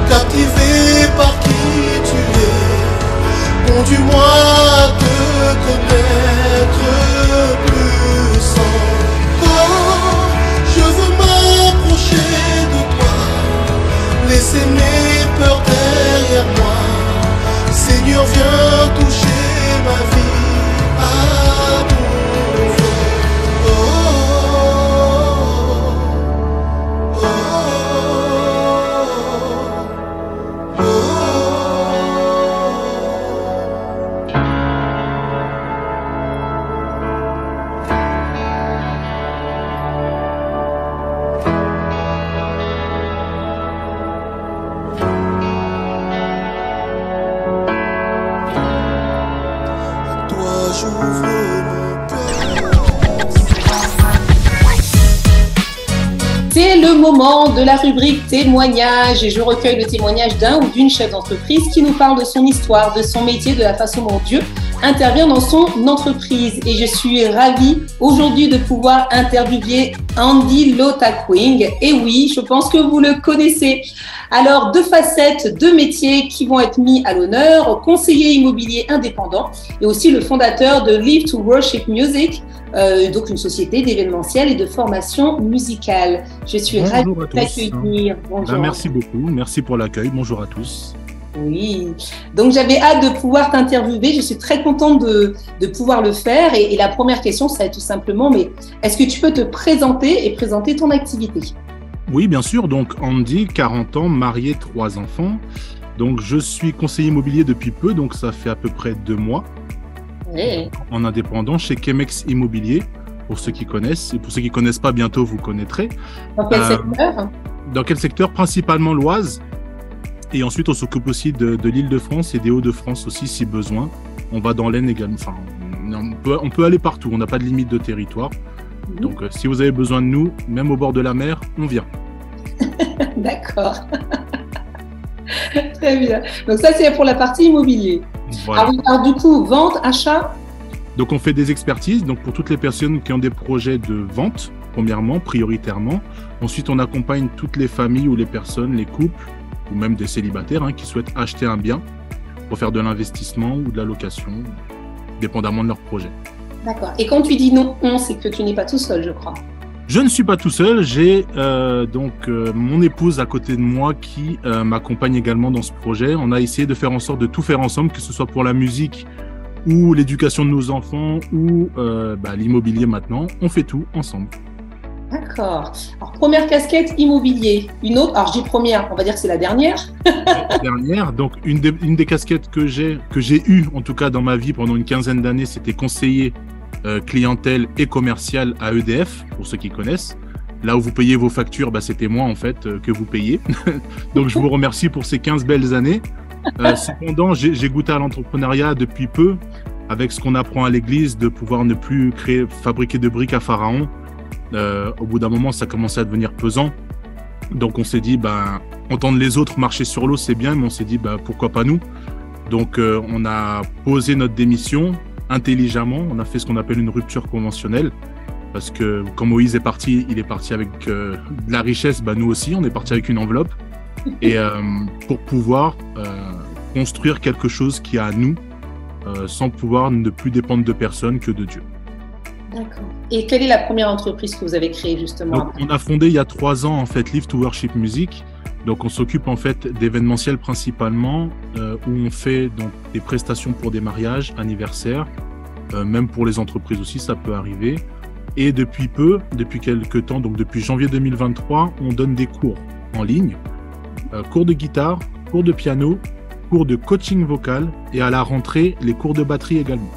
captivé par qui tu es. Conduis-moi à te connaître plus encore. Je veux m'approcher de toi, laisser mes peurs derrière moi. Seigneur, viens toucher ma vie à nouveau. Oh, oh, oh, oh. C'est le moment de la rubrique témoignage et je recueille le témoignage d'un ou d'une chef d'entreprise qui nous parle de son histoire, de son métier, de la façon dont Dieu intervient dans son entreprise. Et je suis ravie aujourd'hui de pouvoir interviewer Andy Lotakwing. Et oui, je pense que vous le connaissez. Alors, deux facettes, deux métiers qui vont être mis à l'honneur, conseiller immobilier indépendant et aussi le fondateur de Live to Worship Music, donc une société d'événementiel et de formation musicale. Je suis ravie de t'accueillir. Bonjour. Merci beaucoup, merci pour l'accueil. Bonjour à tous. Oui, donc j'avais hâte de pouvoir t'interviewer. Je suis très contente de pouvoir le faire. Et la première question, ça va être tout simplement, mais est-ce que tu peux te présenter et présenter ton activité ? Oui, bien sûr. Donc, Andy, 40 ans, marié, 3 enfants. Donc, je suis conseiller immobilier depuis peu, donc ça fait à peu près 2 mois. Oui. En indépendant chez Chemex Immobilier, pour ceux qui connaissent. Et pour ceux qui ne connaissent pas, bientôt vous connaîtrez. Dans quel secteur? Dans quel secteur? Principalement l'Oise. Et ensuite, on s'occupe aussi de l'Île-de-France et des Hauts-de-France aussi, si besoin. On va dans l'Aisne également. Enfin, on peut aller partout. On n'a pas de limite de territoire. Donc, si vous avez besoin de nous, même au bord de la mer, on vient. D'accord. Très bien. Donc ça, c'est pour la partie immobilier. Voilà. Alors, du coup, vente, achat? Donc, on fait des expertises. Donc, pour toutes les personnes qui ont des projets de vente, premièrement, prioritairement. Ensuite, on accompagne toutes les familles ou les personnes, les couples, ou même des célibataires qui souhaitent acheter un bien pour faire de l'investissement ou de la location, dépendamment de leur projet. D'accord. Et quand tu dis non, c'est que tu n'es pas tout seul, je crois. Je ne suis pas tout seul, j'ai mon épouse à côté de moi qui m'accompagne également dans ce projet. On a essayé de faire en sorte de tout faire ensemble, que ce soit pour la musique ou l'éducation de nos enfants ou l'immobilier maintenant. On fait tout ensemble. D'accord. Alors, première casquette, immobilier. Une autre, alors je dis première, on va dire que c'est la dernière. La dernière, donc une des casquettes que j'ai eues, en tout cas dans ma vie pendant une quinzaine d'années, c'était conseiller clientèle et commercial à EDF, pour ceux qui connaissent. Là où vous payez vos factures, c'était moi en fait que vous payez. Donc je vous remercie pour ces 15 belles années. Cependant, j'ai goûté à l'entrepreneuriat depuis peu, avec ce qu'on apprend à l'église, de pouvoir ne plus fabriquer de briques à Pharaon. Au bout d'un moment, ça commençait à devenir pesant. Donc on s'est dit, entendre les autres marcher sur l'eau, c'est bien, mais on s'est dit, pourquoi pas nous? Donc on a posé notre démission intelligemment. On a fait ce qu'on appelle une rupture conventionnelle. Parce que quand Moïse est parti, il est parti avec de la richesse. Nous aussi, on est parti avec une enveloppe. Et pour pouvoir construire quelque chose qui est à nous, sans pouvoir ne plus dépendre de personne que de Dieu. D'accord. Et quelle est la première entreprise que vous avez créée justement? Donc, on a fondé il y a 3 ans en fait Live to Worship Music. Donc on s'occupe en fait d'événementiels principalement où on fait donc des prestations pour des mariages, anniversaires, même pour les entreprises aussi ça peut arriver. Et depuis quelques temps, donc depuis janvier 2023, on donne des cours en ligne, cours de guitare, cours de piano, cours de coaching vocal et à la rentrée les cours de batterie également.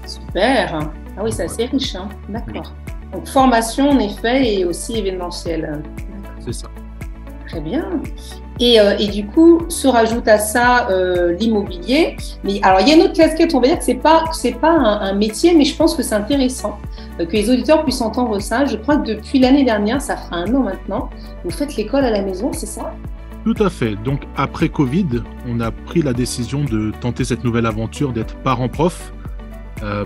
Super. Ah oui, c'est assez riche, D'accord. Donc, formation, en effet, et aussi événementiel. C'est ça. Très bien. Et du coup, se rajoute à ça l'immobilier. Mais alors, il y a une autre casquette, on va dire que c'est pas un métier, mais je pense que c'est intéressant que les auditeurs puissent entendre ça. Je crois que depuis l'année dernière, ça fera 1 an maintenant, vous faites l'école à la maison, c'est ça? Tout à fait. Donc, après Covid, on a pris la décision de tenter cette nouvelle aventure d'être parent-prof.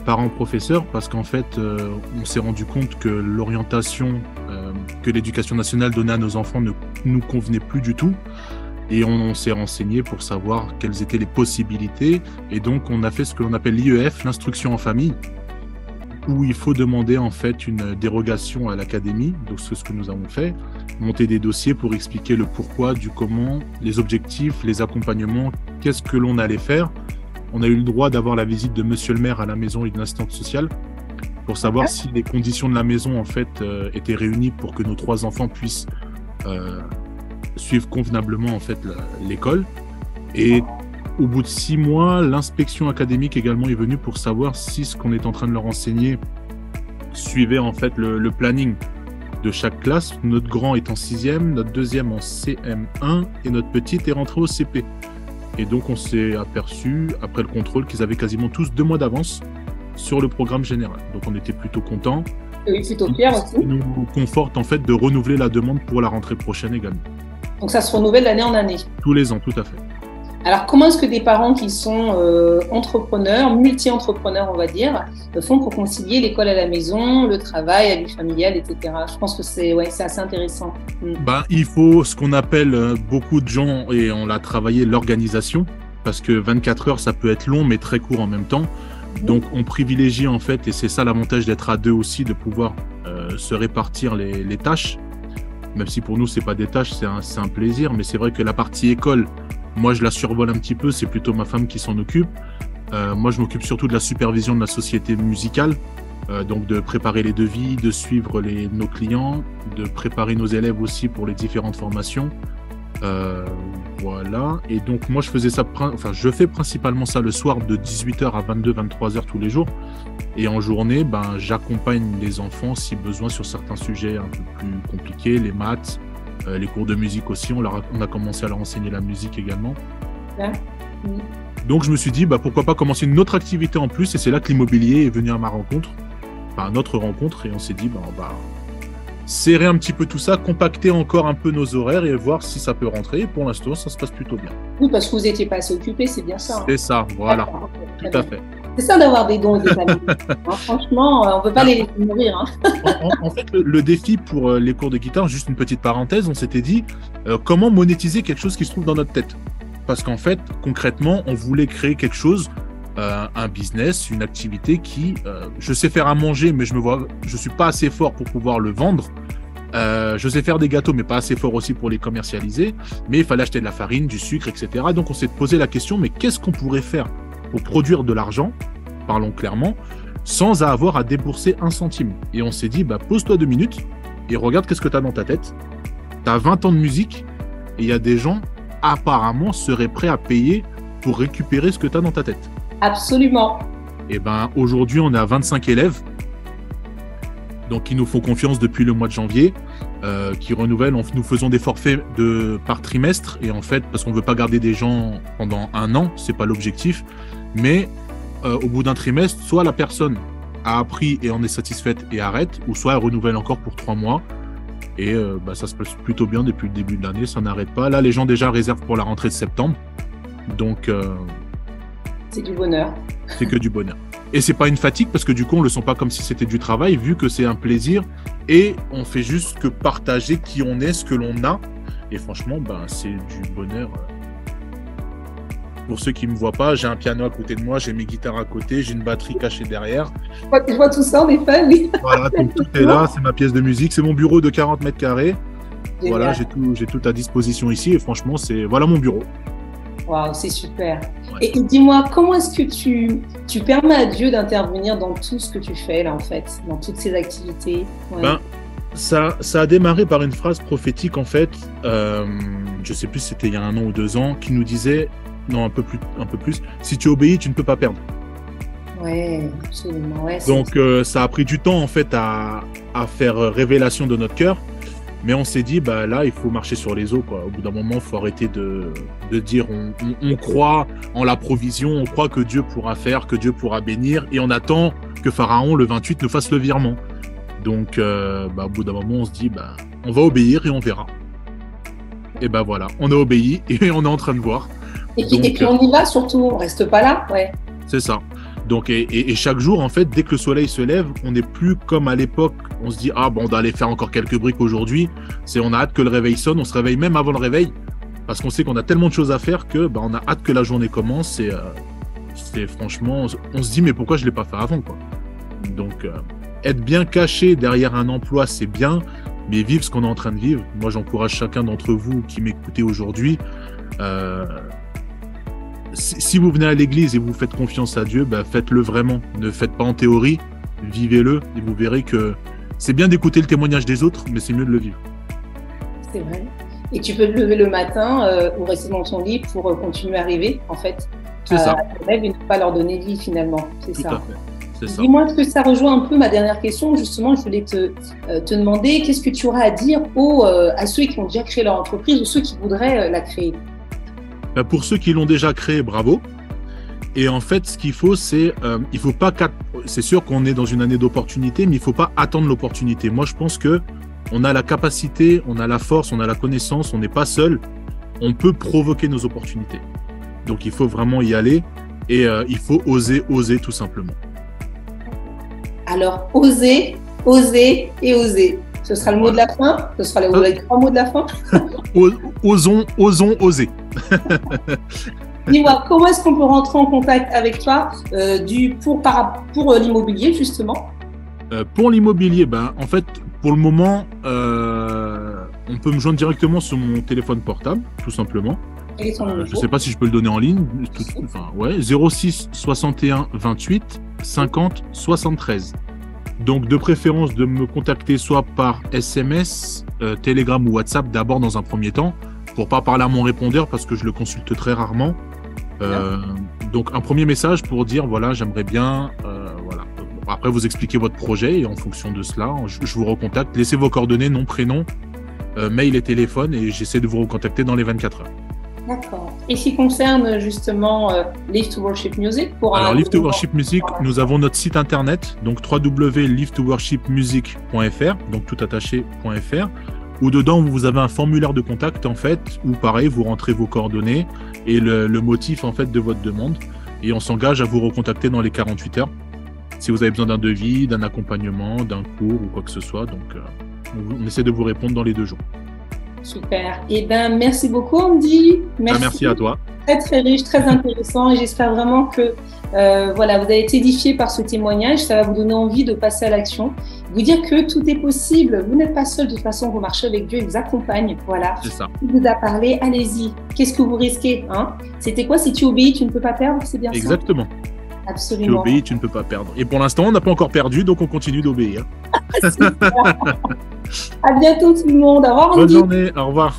Parents-professeurs, parce qu'en fait, on s'est rendu compte que l'orientation que l'éducation nationale donnait à nos enfants ne nous convenait plus du tout. Et on s'est renseigné pour savoir quelles étaient les possibilités. Et donc, on a fait ce que l'on appelle l'IEF, l'instruction en famille, où il faut demander en fait une dérogation à l'académie. Donc, c'est ce que nous avons fait. Monter des dossiers pour expliquer le pourquoi, du comment, les objectifs, les accompagnements, qu'est-ce que l'on allait faire. On a eu le droit d'avoir la visite de monsieur le maire à la maison et d'une assistante sociale pour savoir si les conditions de la maison en fait étaient réunies pour que nos 3 enfants puissent suivre convenablement en fait l'école. Et au bout de 6 mois, l'inspection académique également est venue pour savoir si ce qu'on est en train de leur enseigner suivait en fait le planning de chaque classe. Notre grand est en 6e, notre deuxième en CM1 et notre petite est rentrée au CP. Et donc, on s'est aperçu, après le contrôle, qu'ils avaient quasiment tous 2 mois d'avance sur le programme général. Donc, on était plutôt contents. Oui, plutôt fiers aussi. Ça nous conforte en fait de renouveler la demande pour la rentrée prochaine également. Donc, ça se renouvelle d'année en année? Tous les ans, tout à fait. Alors, comment est-ce que des parents qui sont entrepreneurs, multi-entrepreneurs, on va dire, font pour concilier l'école à la maison, le travail, la vie familiale, etc. Je pense que c'est assez intéressant. Il faut ce qu'on appelle beaucoup de gens, et on l'a travaillé, l'organisation, parce que 24 heures, ça peut être long, mais très court en même temps. Donc, on privilégie en fait, et c'est ça l'avantage d'être à 2 aussi, de pouvoir se répartir les tâches. Même si pour nous, c'est pas des tâches, c'est un plaisir, mais c'est vrai que la partie école, moi, je la survole un petit peu, c'est plutôt ma femme qui s'en occupe. Moi, je m'occupe surtout de la supervision de la société musicale, donc de préparer les devis, de suivre nos clients, de préparer nos élèves aussi pour les différentes formations. Voilà. Et donc, moi, je fais principalement ça le soir de 18h à 22-23h tous les jours. Et en journée, j'accompagne les enfants si besoin sur certains sujets un peu plus compliqués, les maths, les cours de musique aussi. On a commencé à leur enseigner la musique également. Ouais. Donc, je me suis dit, pourquoi pas commencer une autre activité en plus. Et c'est là que l'immobilier est venu à ma rencontre, à notre rencontre. Et on s'est dit, on va serrer un petit peu tout ça, compacter encore un peu nos horaires et voir si ça peut rentrer. Et pour l'instant, ça se passe plutôt bien. Oui, parce que vous n'étiez pas assez occupé, c'est bien ça. C'est ça, voilà. Tout à fait. C'est ça d'avoir des dons et des talents. Franchement, on ne peut pas les laisser mourir. En fait, le défi pour les cours de guitare, juste une petite parenthèse, on s'était dit comment monétiser quelque chose qui se trouve dans notre tête. Parce qu'en fait, concrètement, on voulait créer quelque chose, un business, une activité qui, je sais faire à manger, mais je suis pas assez fort pour pouvoir le vendre. Je sais faire des gâteaux, mais pas assez fort aussi pour les commercialiser. Mais il fallait acheter de la farine, du sucre, etc. Donc on s'est posé la question, mais qu'est-ce qu'on pourrait faire pour produire de l'argent, parlons clairement, sans avoir à débourser un centime. Et on s'est dit, pose-toi 2 minutes et regarde qu'est-ce que tu as dans ta tête. Tu as 20 ans de musique et il y a des gens, apparemment, seraient prêts à payer pour récupérer ce que tu as dans ta tête. Absolument. Et aujourd'hui, on est à 25 élèves. Donc, ils nous font confiance depuis le mois de janvier, qui renouvellent. Nous faisons des forfaits par trimestre. Et en fait, parce qu'on ne veut pas garder des gens pendant 1 an, ce n'est pas l'objectif. Mais au bout d'un trimestre, soit la personne a appris et en est satisfaite et arrête, ou soit elle renouvelle encore pour 3 mois. Et ça se passe plutôt bien depuis le début de l'année, ça n'arrête pas. Là, les gens déjà réservent pour la rentrée de septembre. Donc, c'est du bonheur. C'est que du bonheur. Et c'est pas une fatigue parce que du coup, on le sent pas comme si c'était du travail, vu que c'est un plaisir. Et on fait juste que partager qui on est, ce que l'on a. Et franchement, c'est du bonheur. Pour ceux qui ne me voient pas, j'ai un piano à côté de moi, j'ai mes guitares à côté, j'ai une batterie cachée derrière. Je vois tout ça en effet, oui. Voilà, donc tout est là, c'est ma pièce de musique, c'est mon bureau de 40 mètres carrés. Génial. Voilà, j'ai tout à disposition ici et franchement, voilà mon bureau. Waouh, c'est super. Ouais. Et dis-moi, comment est-ce que tu permets à Dieu d'intervenir dans tout ce que tu fais là en fait, dans toutes ces activités? Ouais. Ça a démarré par une phrase prophétique en fait, je sais plus si c'était il y a 1 an ou 2 ans, qui nous disait, non un peu plus, si tu obéis, tu ne peux pas perdre. Ouais, absolument. Ouais, donc ça a pris du temps en fait à faire révélation de notre cœur, mais on s'est dit là il faut marcher sur les eaux quoi. Au bout d'un moment, il faut arrêter de dire on croit en la provision, on croit que Dieu pourra faire, que Dieu pourra bénir, et on attend que Pharaon le 28 nous fasse le virement. Donc au bout d'un moment, on se dit on va obéir et on verra. Et voilà, on a obéi et on est en train de voir. Et puis on y va surtout, on reste pas là, ouais. C'est ça. Donc et chaque jour en fait, dès que le soleil se lève, on n'est plus comme à l'époque. On se dit on doit aller faire encore quelques briques aujourd'hui. On a hâte que le réveil sonne. On se réveille même avant le réveil parce qu'on sait qu'on a tellement de choses à faire que on a hâte que la journée commence. Et c'est franchement, on se dit mais pourquoi je l'ai pas fait avant quoi. Donc être bien caché derrière un emploi, c'est bien, mais vivre ce qu'on est en train de vivre. Moi, j'encourage chacun d'entre vous qui m'écoutez aujourd'hui. Si vous venez à l'église et vous faites confiance à Dieu, faites-le vraiment. Ne faites pas en théorie, vivez-le et vous verrez que c'est bien d'écouter le témoignage des autres, mais c'est mieux de le vivre. C'est vrai. Et tu peux te lever le matin ou rester dans ton lit pour continuer à rêver, en fait. C'est ça. Rêve et ne pas leur donner vie, finalement. C'est Tout ça. à fait. C'est ça. Dis-moi, est-ce que ça rejoint un peu ma dernière question? Justement, je voulais te demander, qu'est-ce que tu aurais à dire à ceux qui ont déjà créé leur entreprise ou ceux qui voudraient la créer? Pour ceux qui l'ont déjà créé, bravo. Et en fait, ce qu'il faut, c'est il faut pas c'est sûr qu'on est dans une année d'opportunité, mais il faut pas attendre l'opportunité. Moi, je pense que on a la capacité, on a la force, on a la connaissance, on n'est pas seul. On peut provoquer nos opportunités. Donc, il faut vraiment y aller et il faut oser tout simplement. Alors, oser, oser et oser. Ce sera le mot de la fin? Ce sera les 3 mots de la fin? Osons oser. Dis-moi, comment est-ce qu'on peut rentrer en contact avec toi pour l'immobilier, justement? Pour l'immobilier, en fait, pour le moment, on peut me joindre directement sur mon téléphone portable, tout simplement. Quel est ton numéro? Je ne sais pas si je peux le donner en ligne. 06 61 28 50 73. Donc, de préférence, de me contacter soit par SMS, Telegram ou WhatsApp d'abord dans un premier temps. pour pas parler à mon répondeur parce que je le consulte très rarement. Donc un premier message pour dire voilà, j'aimerais bien voilà. Après vous expliquez votre projet et en fonction de cela, je vous recontacte. Laissez vos coordonnées, nom, prénom, mail et téléphone et j'essaie de vous recontacter dans les 24 heures. D'accord. Et ce qui concerne justement Live to Worship Music Alors Live to Worship Music, nous avons notre site internet, donc www.livetoworshipmusic.fr, donc toutattaché.fr, où dedans vous avez un formulaire de contact en fait, où pareil vous rentrez vos coordonnées et le motif en fait de votre demande, et on s'engage à vous recontacter dans les 48 heures si vous avez besoin d'un devis, d'un accompagnement, d'un cours ou quoi que ce soit. Donc on essaie de vous répondre dans les 2 jours. Super. Eh ben, merci beaucoup, Andy. Merci à toi. Très, très riche, très intéressant. Et j'espère vraiment que voilà, vous avez été édifiés par ce témoignage. Ça va vous donner envie de passer à l'action. Vous dire que tout est possible. Vous n'êtes pas seul. De toute façon, vous marchez avec Dieu. Il vous accompagne. Voilà. C'est ça. Il vous a parlé. Allez-y. Qu'est-ce que vous risquez, hein? C'était quoi? Si tu obéis, tu ne peux pas perdre. C'est bien ça? Exactement. Absolument. Tu obéis, tu ne peux pas perdre. Et pour l'instant, on n'a pas encore perdu, donc on continue d'obéir. À bientôt tout le monde. Au revoir. Bonne journée. Au revoir.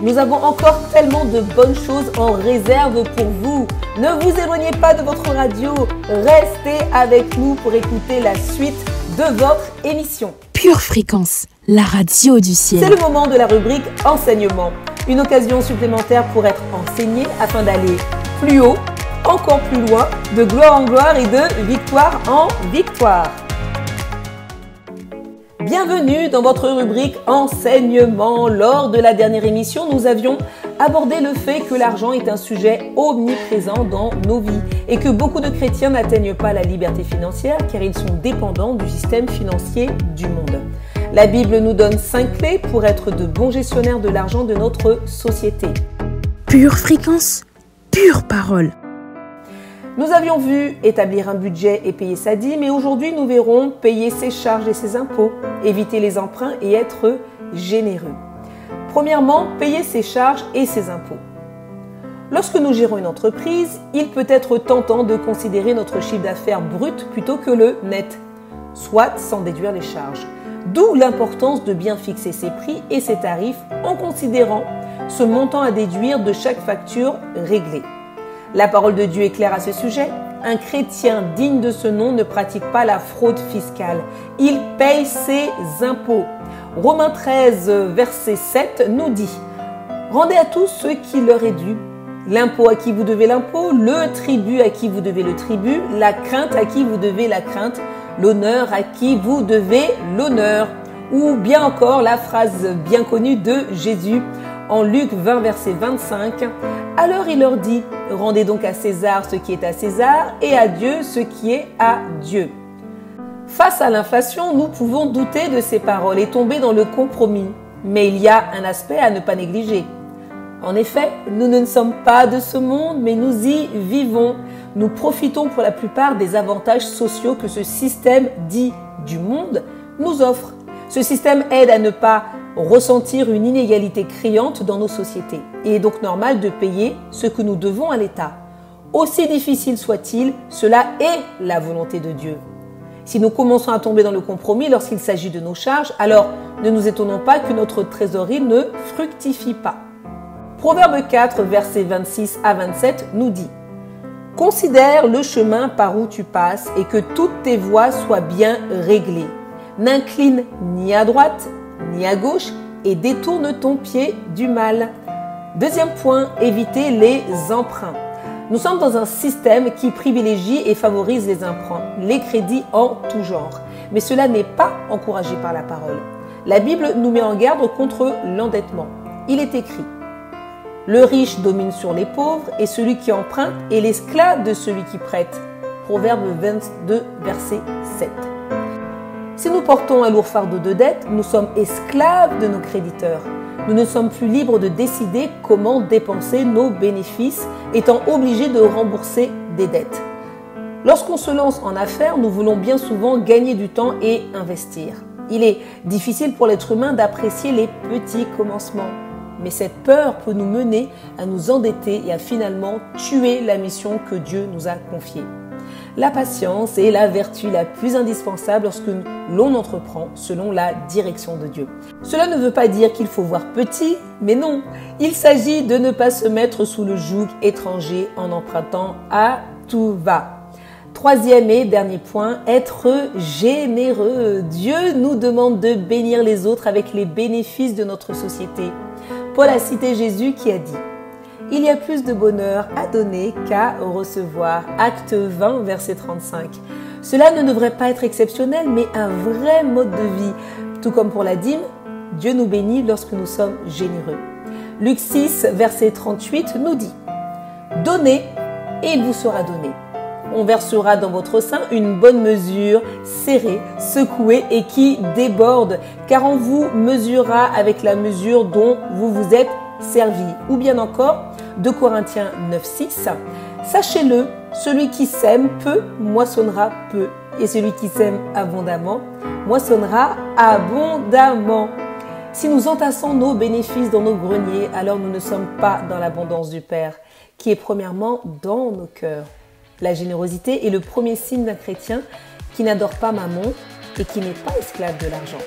Nous avons encore tellement de bonnes choses en réserve pour vous. Ne vous éloignez pas de votre radio. Restez avec nous pour écouter la suite de votre émission. Pure Fréquence, la radio du ciel. C'est le moment de la rubrique enseignement. Une occasion supplémentaire pour être enseigné afin d'aller plus haut, encore plus loin, de gloire en gloire et de victoire en victoire. Bienvenue dans votre rubrique enseignement. Lors de la dernière émission, nous avions abordé le fait que l'argent est un sujet omniprésent dans nos vies et que beaucoup de chrétiens n'atteignent pas la liberté financière car ils sont dépendants du système financier du monde. La Bible nous donne 5 clés pour être de bons gestionnaires de l'argent de notre société. Pure Fréquence, pure parole. Nous avions vu établir un budget et payer sa dîme, mais aujourd'hui nous verrons payer ses charges et ses impôts, éviter les emprunts et être généreux. Premièrement, payer ses charges et ses impôts. Lorsque nous gérons une entreprise, il peut être tentant de considérer notre chiffre d'affaires brut plutôt que le net, soit sans déduire les charges. D'où l'importance de bien fixer ses prix et ses tarifs en considérant ce montant à déduire de chaque facture réglée. La parole de Dieu est claire à ce sujet. Un chrétien digne de ce nom ne pratique pas la fraude fiscale. Il paye ses impôts. Romains 13, verset 7 nous dit « Rendez à tous ce qui leur est dû, l'impôt à qui vous devez l'impôt, le tribut à qui vous devez le tribut, la crainte à qui vous devez la crainte, l'honneur à qui vous devez l'honneur. » Ou bien encore la phrase bien connue de Jésus en Luc 20, verset 25. « Alors il leur dit, rendez donc à César ce qui est à César et à Dieu ce qui est à Dieu. » Face à l'inflation, nous pouvons douter de ces paroles et tomber dans le compromis. Mais il y a un aspect à ne pas négliger. En effet, nous ne sommes pas de ce monde, mais nous y vivons. Nous profitons pour la plupart des avantages sociaux que ce système dit du monde nous offre. Ce système aide à ne pas ressentir une inégalité criante dans nos sociétés. Il est donc normal de payer ce que nous devons à l'État. Aussi difficile soit-il, cela est la volonté de Dieu. Si nous commençons à tomber dans le compromis lorsqu'il s'agit de nos charges, alors ne nous étonnons pas que notre trésorerie ne fructifie pas. Proverbe 4, versets 26 à 27 nous dit « Considère le chemin par où tu passes et que toutes tes voies soient bien réglées. N'incline ni à droite ni à gauche et détourne ton pied du mal. » Deuxième point, éviter les emprunts. Nous sommes dans un système qui privilégie et favorise les emprunts, les crédits en tout genre. Mais cela n'est pas encouragé par la parole. La Bible nous met en garde contre l'endettement. Il est écrit « Le riche domine sur les pauvres et celui qui emprunte est l'esclave de celui qui prête. » Proverbe 22, verset 7. Si nous portons un lourd fardeau de dette, nous sommes esclaves de nos créditeurs. Nous ne sommes plus libres de décider comment dépenser nos bénéfices, étant obligés de rembourser des dettes. Lorsqu'on se lance en affaires, nous voulons bien souvent gagner du temps et investir. Il est difficile pour l'être humain d'apprécier les petits commencements. Mais cette peur peut nous mener à nous endetter et à finalement tuer la mission que Dieu nous a confiée. La patience est la vertu la plus indispensable lorsque l'on entreprend selon la direction de Dieu. Cela ne veut pas dire qu'il faut voir petit, mais non. Il s'agit de ne pas se mettre sous le joug étranger en empruntant à tout va. Troisième et dernier point, être généreux. Dieu nous demande de bénir les autres avec les bénéfices de notre société. Paul a cité Jésus qui a dit « Il y a plus de bonheur à donner qu'à recevoir ». Acte 20, verset 35. Cela ne devrait pas être exceptionnel, mais un vrai mode de vie. Tout comme pour la dîme, Dieu nous bénit lorsque nous sommes généreux. Luc 6, verset 38 nous dit « Donnez et il vous sera donné. On versera dans votre sein une bonne mesure, serrée, secouée et qui déborde, car on vous mesurera avec la mesure dont vous vous êtes servi. » Ou bien encore, 2 Corinthiens 9, 6. Sachez-le, celui qui sème peu moissonnera peu, et celui qui sème abondamment moissonnera abondamment. Si nous entassons nos bénéfices dans nos greniers, alors nous ne sommes pas dans l'abondance du Père, qui est premièrement dans nos cœurs. La générosité est le premier signe d'un chrétien qui n'adore pas Mammon et qui n'est pas esclave de l'argent.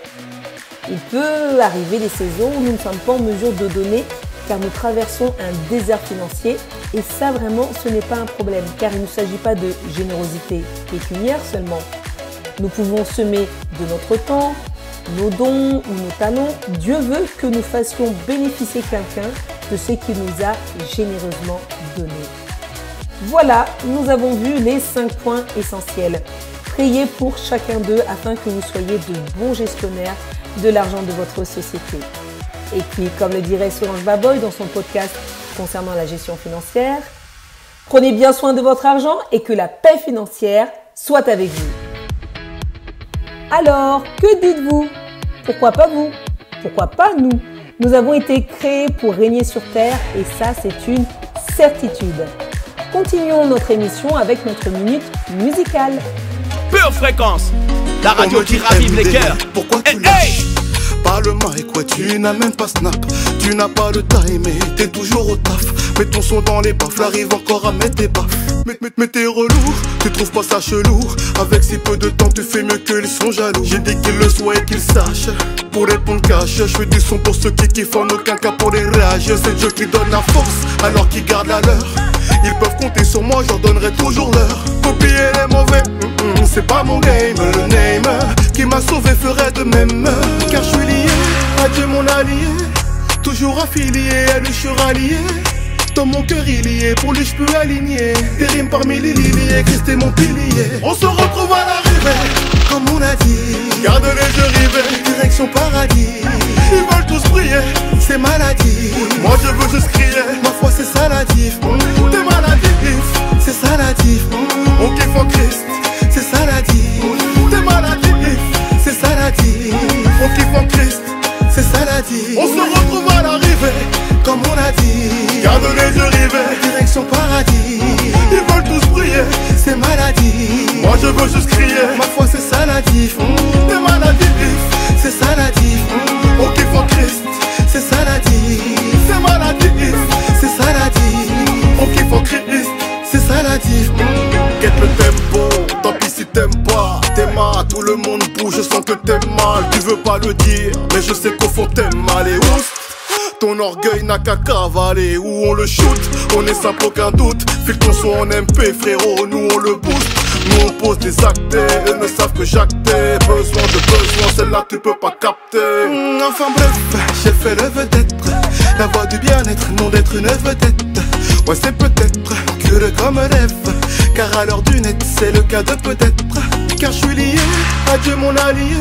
Il peut arriver des saisons où nous ne sommes pas en mesure de donner car nous traversons un désert financier et ça vraiment ce n'est pas un problème car il ne s'agit pas de générosité pécuniaire seulement. Nous pouvons semer de notre temps, nos dons ou nos talents. Dieu veut que nous fassions bénéficier quelqu'un de ce qu'il nous a généreusement donné. Voilà, nous avons vu les 5 points essentiels. Priez pour chacun d'eux afin que vous soyez de bons gestionnaires de l'argent de votre société. Et puis, comme le dirait Solange Baboy dans son podcast concernant la gestion financière, prenez bien soin de votre argent et que la paix financière soit avec vous. Alors, que dites-vous? Pourquoi pas vous? Pourquoi pas nous? Nous avons été créés pour régner sur terre et ça, c'est une certitude. Continuons notre émission avec notre minute musicale. Pure Fréquence, la radio qui ravive les cœurs. Pourquoi tu lâches pas le mic, ouais, tu n'as même pas snap. Tu n'as pas le time et t'es toujours au taf. Mets ton son dans les baffles, arrive encore à mettre tes baffes. Mais t'es relou, tu trouves pas ça chelou? Avec si peu de temps, tu fais mieux qu'ils sont jaloux. J'ai dit qu'ils le soient et qu'ils sachent. Pour répondre cash, je fais du son pour ceux qui kiffent, en aucun cas pour les rages. C'est Dieu qui donne la force, alors qu'ils gardent la leur. Ils peuvent compter sur moi, je leur donnerai toujours l'heure. Copier les mauvais, c'est pas mon game. Le name qui m'a sauvé ferait de même. Car je suis lié à Dieu mon allié, toujours affilié à lui je suis rallié. Dans mon cœur il y est, pour lui je peux aligner des rimes parmi les liliers, Christ est mon pilier. On se retrouve à l'arrivée, comme on a dit. Garde les yeux rivés, direction paradis. Ils veulent tous prier, c'est maladie. Moi je veux juste crier, ma foi c'est ça la diff. T'es maladif, c'est ça la diff. On kiffe en Christ, c'est ça la diff. T'es maladif, c'est ça la diff. On kiffe en Christ, c'est ça la diff. On se retrouve à l'arrivée, comme on a dit. Garde les yeux rivés, direction paradis. Ils veulent tous prier, c'est maladie. Moi je veux juste crier, ma foi c'est ça la diff. T'es maladif, c'est ça la diff. On kiffe en Christ, c'est ça la diff. C'est maladif, c'est ça la diff. On kiffe en Christ, c'est ça la diff. Quête le tempo, tant pis si t'aimes pas. T'es mal, tout le monde bouge, je sens que t'aimes mal. Tu veux pas le dire, mais je sais qu'au fond t'aimes mal. Et ouf, ton orgueil n'a qu'à cavaler. Où on le shoot, on est simple aucun doute. File ton son en MP frérot, nous on le booste. Nous on pose des actes, eux ne savent que j'actais. Besoin de besoin, celle-là tu peux pas capter. Enfin bref, j'ai fait le vedette. La voix du bien-être, non d'être une vedette. Ouais c'est peut-être que comme rêve. Car à l'heure du net, c'est le cas de peut-être. Car je suis lié à Dieu mon allié,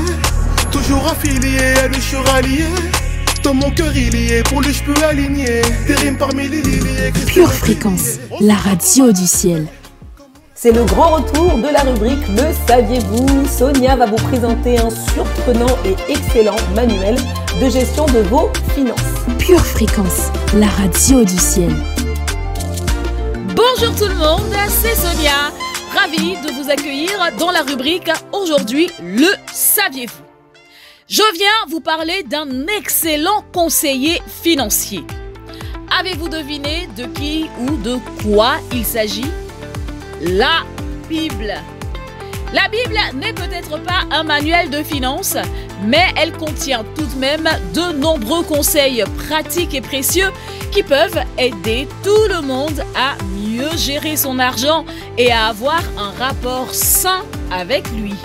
toujours affilié à lui je suis rallié. Dans mon cœur il y est, pour lui je peux aligner des rimes parmi les liliers. Pure Fréquence, la radio du ciel. C'est le grand retour de la rubrique Le saviez-vous? Sonia va vous présenter un surprenant et excellent manuel de gestion de vos finances. Pure Fréquence, la radio du ciel. Bonjour tout le monde, c'est Sonia. Ravie de vous accueillir dans la rubrique aujourd'hui Le saviez-vous? Je viens vous parler d'un excellent conseiller financier. Avez-vous deviné de qui ou de quoi il s'agit? La Bible. La Bible n'est peut-être pas un manuel de finances, mais elle contient tout de même de nombreux conseils pratiques et précieux qui peuvent aider tout le monde à mieux gérer son argent et à avoir un rapport sain avec lui.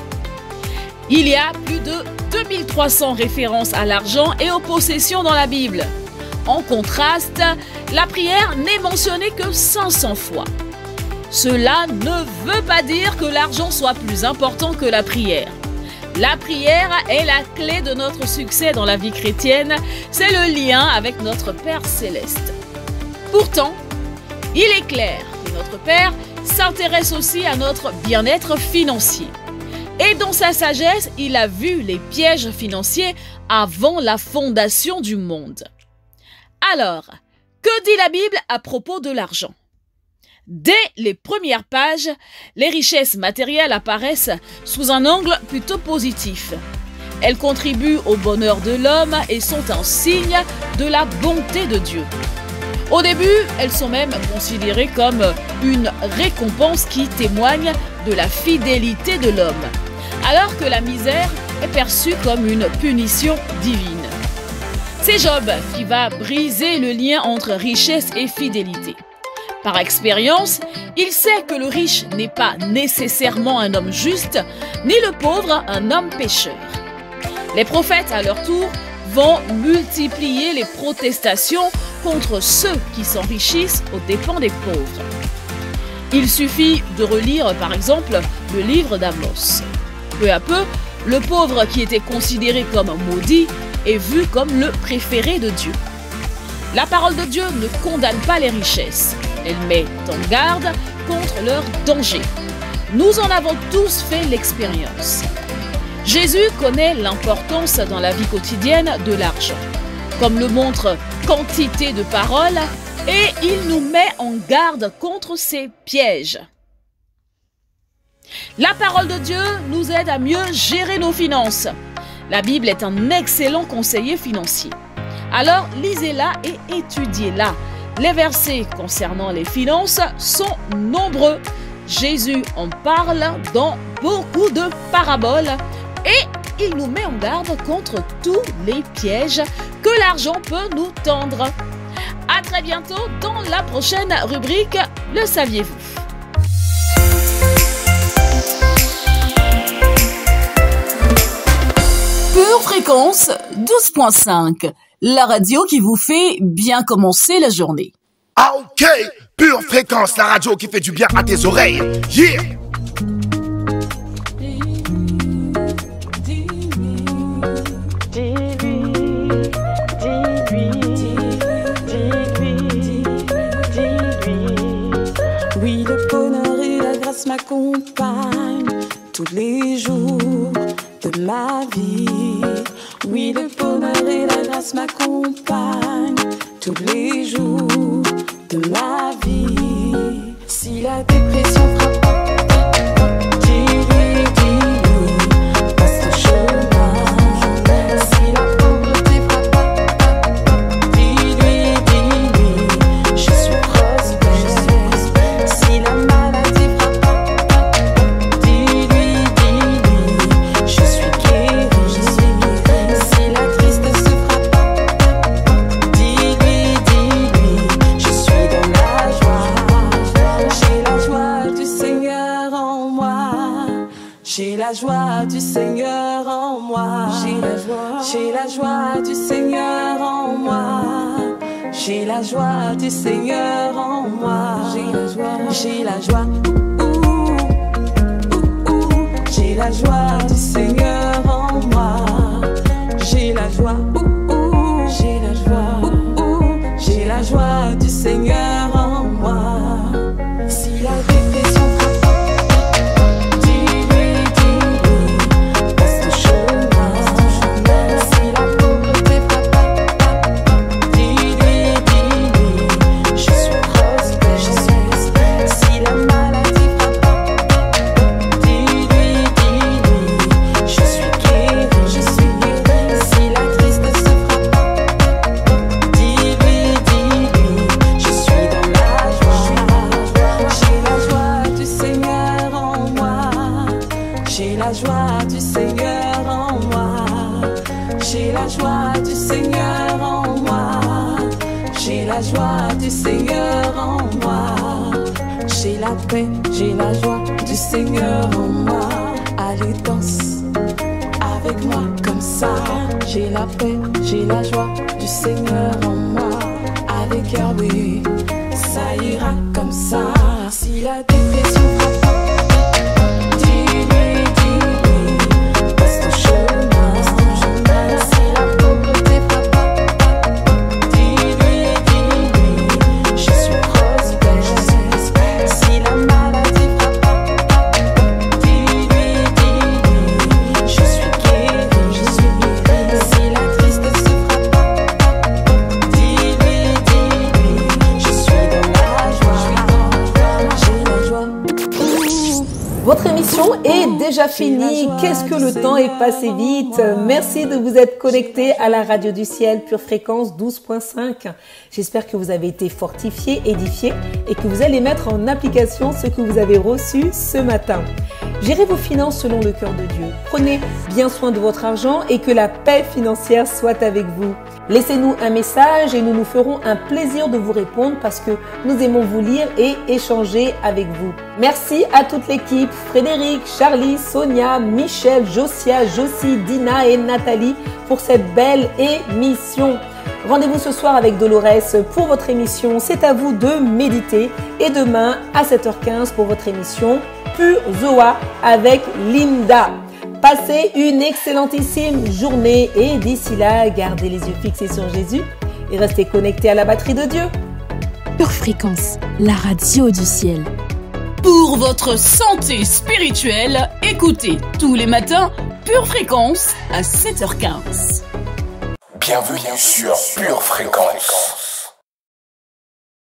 Il y a plus de 2300 références à l'argent et aux possessions dans la Bible. En contraste, la prière n'est mentionnée que 500 fois. Cela ne veut pas dire que l'argent soit plus important que la prière. La prière est la clé de notre succès dans la vie chrétienne, c'est le lien avec notre Père céleste. Pourtant, il est clair que notre Père s'intéresse aussi à notre bien-être financier. Et dans sa sagesse, il a vu les pièges financiers avant la fondation du monde. Alors, que dit la Bible à propos de l'argent ? Dès les premières pages, les richesses matérielles apparaissent sous un angle plutôt positif. Elles contribuent au bonheur de l'homme et sont un signe de la bonté de Dieu. Au début, elles sont même considérées comme une récompense qui témoigne de la fidélité de l'homme, alors que la misère est perçue comme une punition divine. C'est Job qui va briser le lien entre richesse et fidélité. Par expérience, il sait que le riche n'est pas nécessairement un homme juste, ni le pauvre un homme pécheur. Les prophètes, à leur tour, vont multiplier les protestations contre ceux qui s'enrichissent aux dépens des pauvres. Il suffit de relire, par exemple, le livre d'Amos. Peu à peu, le pauvre qui était considéré comme maudit est vu comme le préféré de Dieu. La parole de Dieu ne condamne pas les richesses. Elle met en garde contre leurs dangers. Nous en avons tous fait l'expérience. Jésus connaît l'importance dans la vie quotidienne de l'argent, comme le montre quantité de paroles, et il nous met en garde contre ces pièges. La parole de Dieu nous aide à mieux gérer nos finances. La Bible est un excellent conseiller financier. Alors lisez-la et étudiez-la. Les versets concernant les finances sont nombreux. Jésus en parle dans beaucoup de paraboles et il nous met en garde contre tous les pièges que l'argent peut nous tendre. À très bientôt dans la prochaine rubrique Le saviez-vous ? Pure Fréquence 12.5, la radio qui vous fait bien commencer la journée. Ah ok, Pure Fréquence, la radio qui fait du bien à tes oreilles. Yeah! Oui, le bonheur et la grâce m'accompagnent tous les jours de ma vie. Oui, le bonheur et la grâce m'accompagnent tous les jours de ma vie. Si la dépression frappe, dis-lui, passe ton chemin. Si la pauvreté frappe, dis-lui, je suis prospère. Si la maladie frappe, dis-lui, je suis guéri. Si la tristesse frappe, dis-lui, je suis dans la joie. J'ai la joie du Seigneur en moi. J'ai la joie du Seigneur en moi. J'ai la joie du Seigneur en moi. J'ai la joie du Seigneur en moi. J'ai la joie. J'ai la joie du Seigneur en moi. J'ai la joie. J'ai la joie. J'ai la joie du Seigneur en moi. Si la dépression frappe, dis-lui, passe ton chemin. Si la pauvreté frappe, dis-lui, je suis prospère. Si la maladie frappe, dis-lui, je suis guéri. Si la tristesse frappe, dis-lui, J'ai la joie du Seigneur en moi. J'ai la joie du Seigneur en moi. J'ai la joie du Seigneur en moi. J'ai la paix, j'ai la joie du Seigneur en moi. Allez, danse avec moi comme ça. J'ai la paix, j'ai la joie du Seigneur en moi. Avec Yahweh, ça ira comme ça. Si la dépression frappe, dis-lui, passe ton chemin. Si la pauvreté frappe, dis-lui, je suis prospère. Si la maladie frappe, dis-lui, je suis guéri. Si la tristesse frappe, dis-lui, je suis dans la joie. J'ai la joie. Votre émission est déjà finie. Qu'est-ce que le temps est passé vite. Merci de vous être connectés à la radio du ciel, Pure Fréquence 12.5. J'espère que vous avez été fortifiés, édifiés et que vous allez mettre en application ce que vous avez reçu ce matin. Gérez vos finances selon le cœur de Dieu. Prenez bien soin de votre argent et que la paix financière soit avec vous. Laissez-nous un message et nous nous ferons un plaisir de vous répondre parce que nous aimons vous lire et échanger avec vous. Merci à toute l'équipe, Frédéric, Charlie, Sonia, Michel, Josia, Josie, Dina et Nathalie pour cette belle émission. Rendez-vous ce soir avec Dolores pour votre émission. C'est à vous de méditer. Et demain à 7h15 pour votre émission Pure Zoa avec Linda. Passez une excellentissime journée et d'ici là, gardez les yeux fixés sur Jésus et restez connectés à la batterie de Dieu. Pure Fréquence, la radio du ciel. Pour votre santé spirituelle, écoutez tous les matins Pure Fréquence à 7h15. Bienvenue sur Pure Fréquence.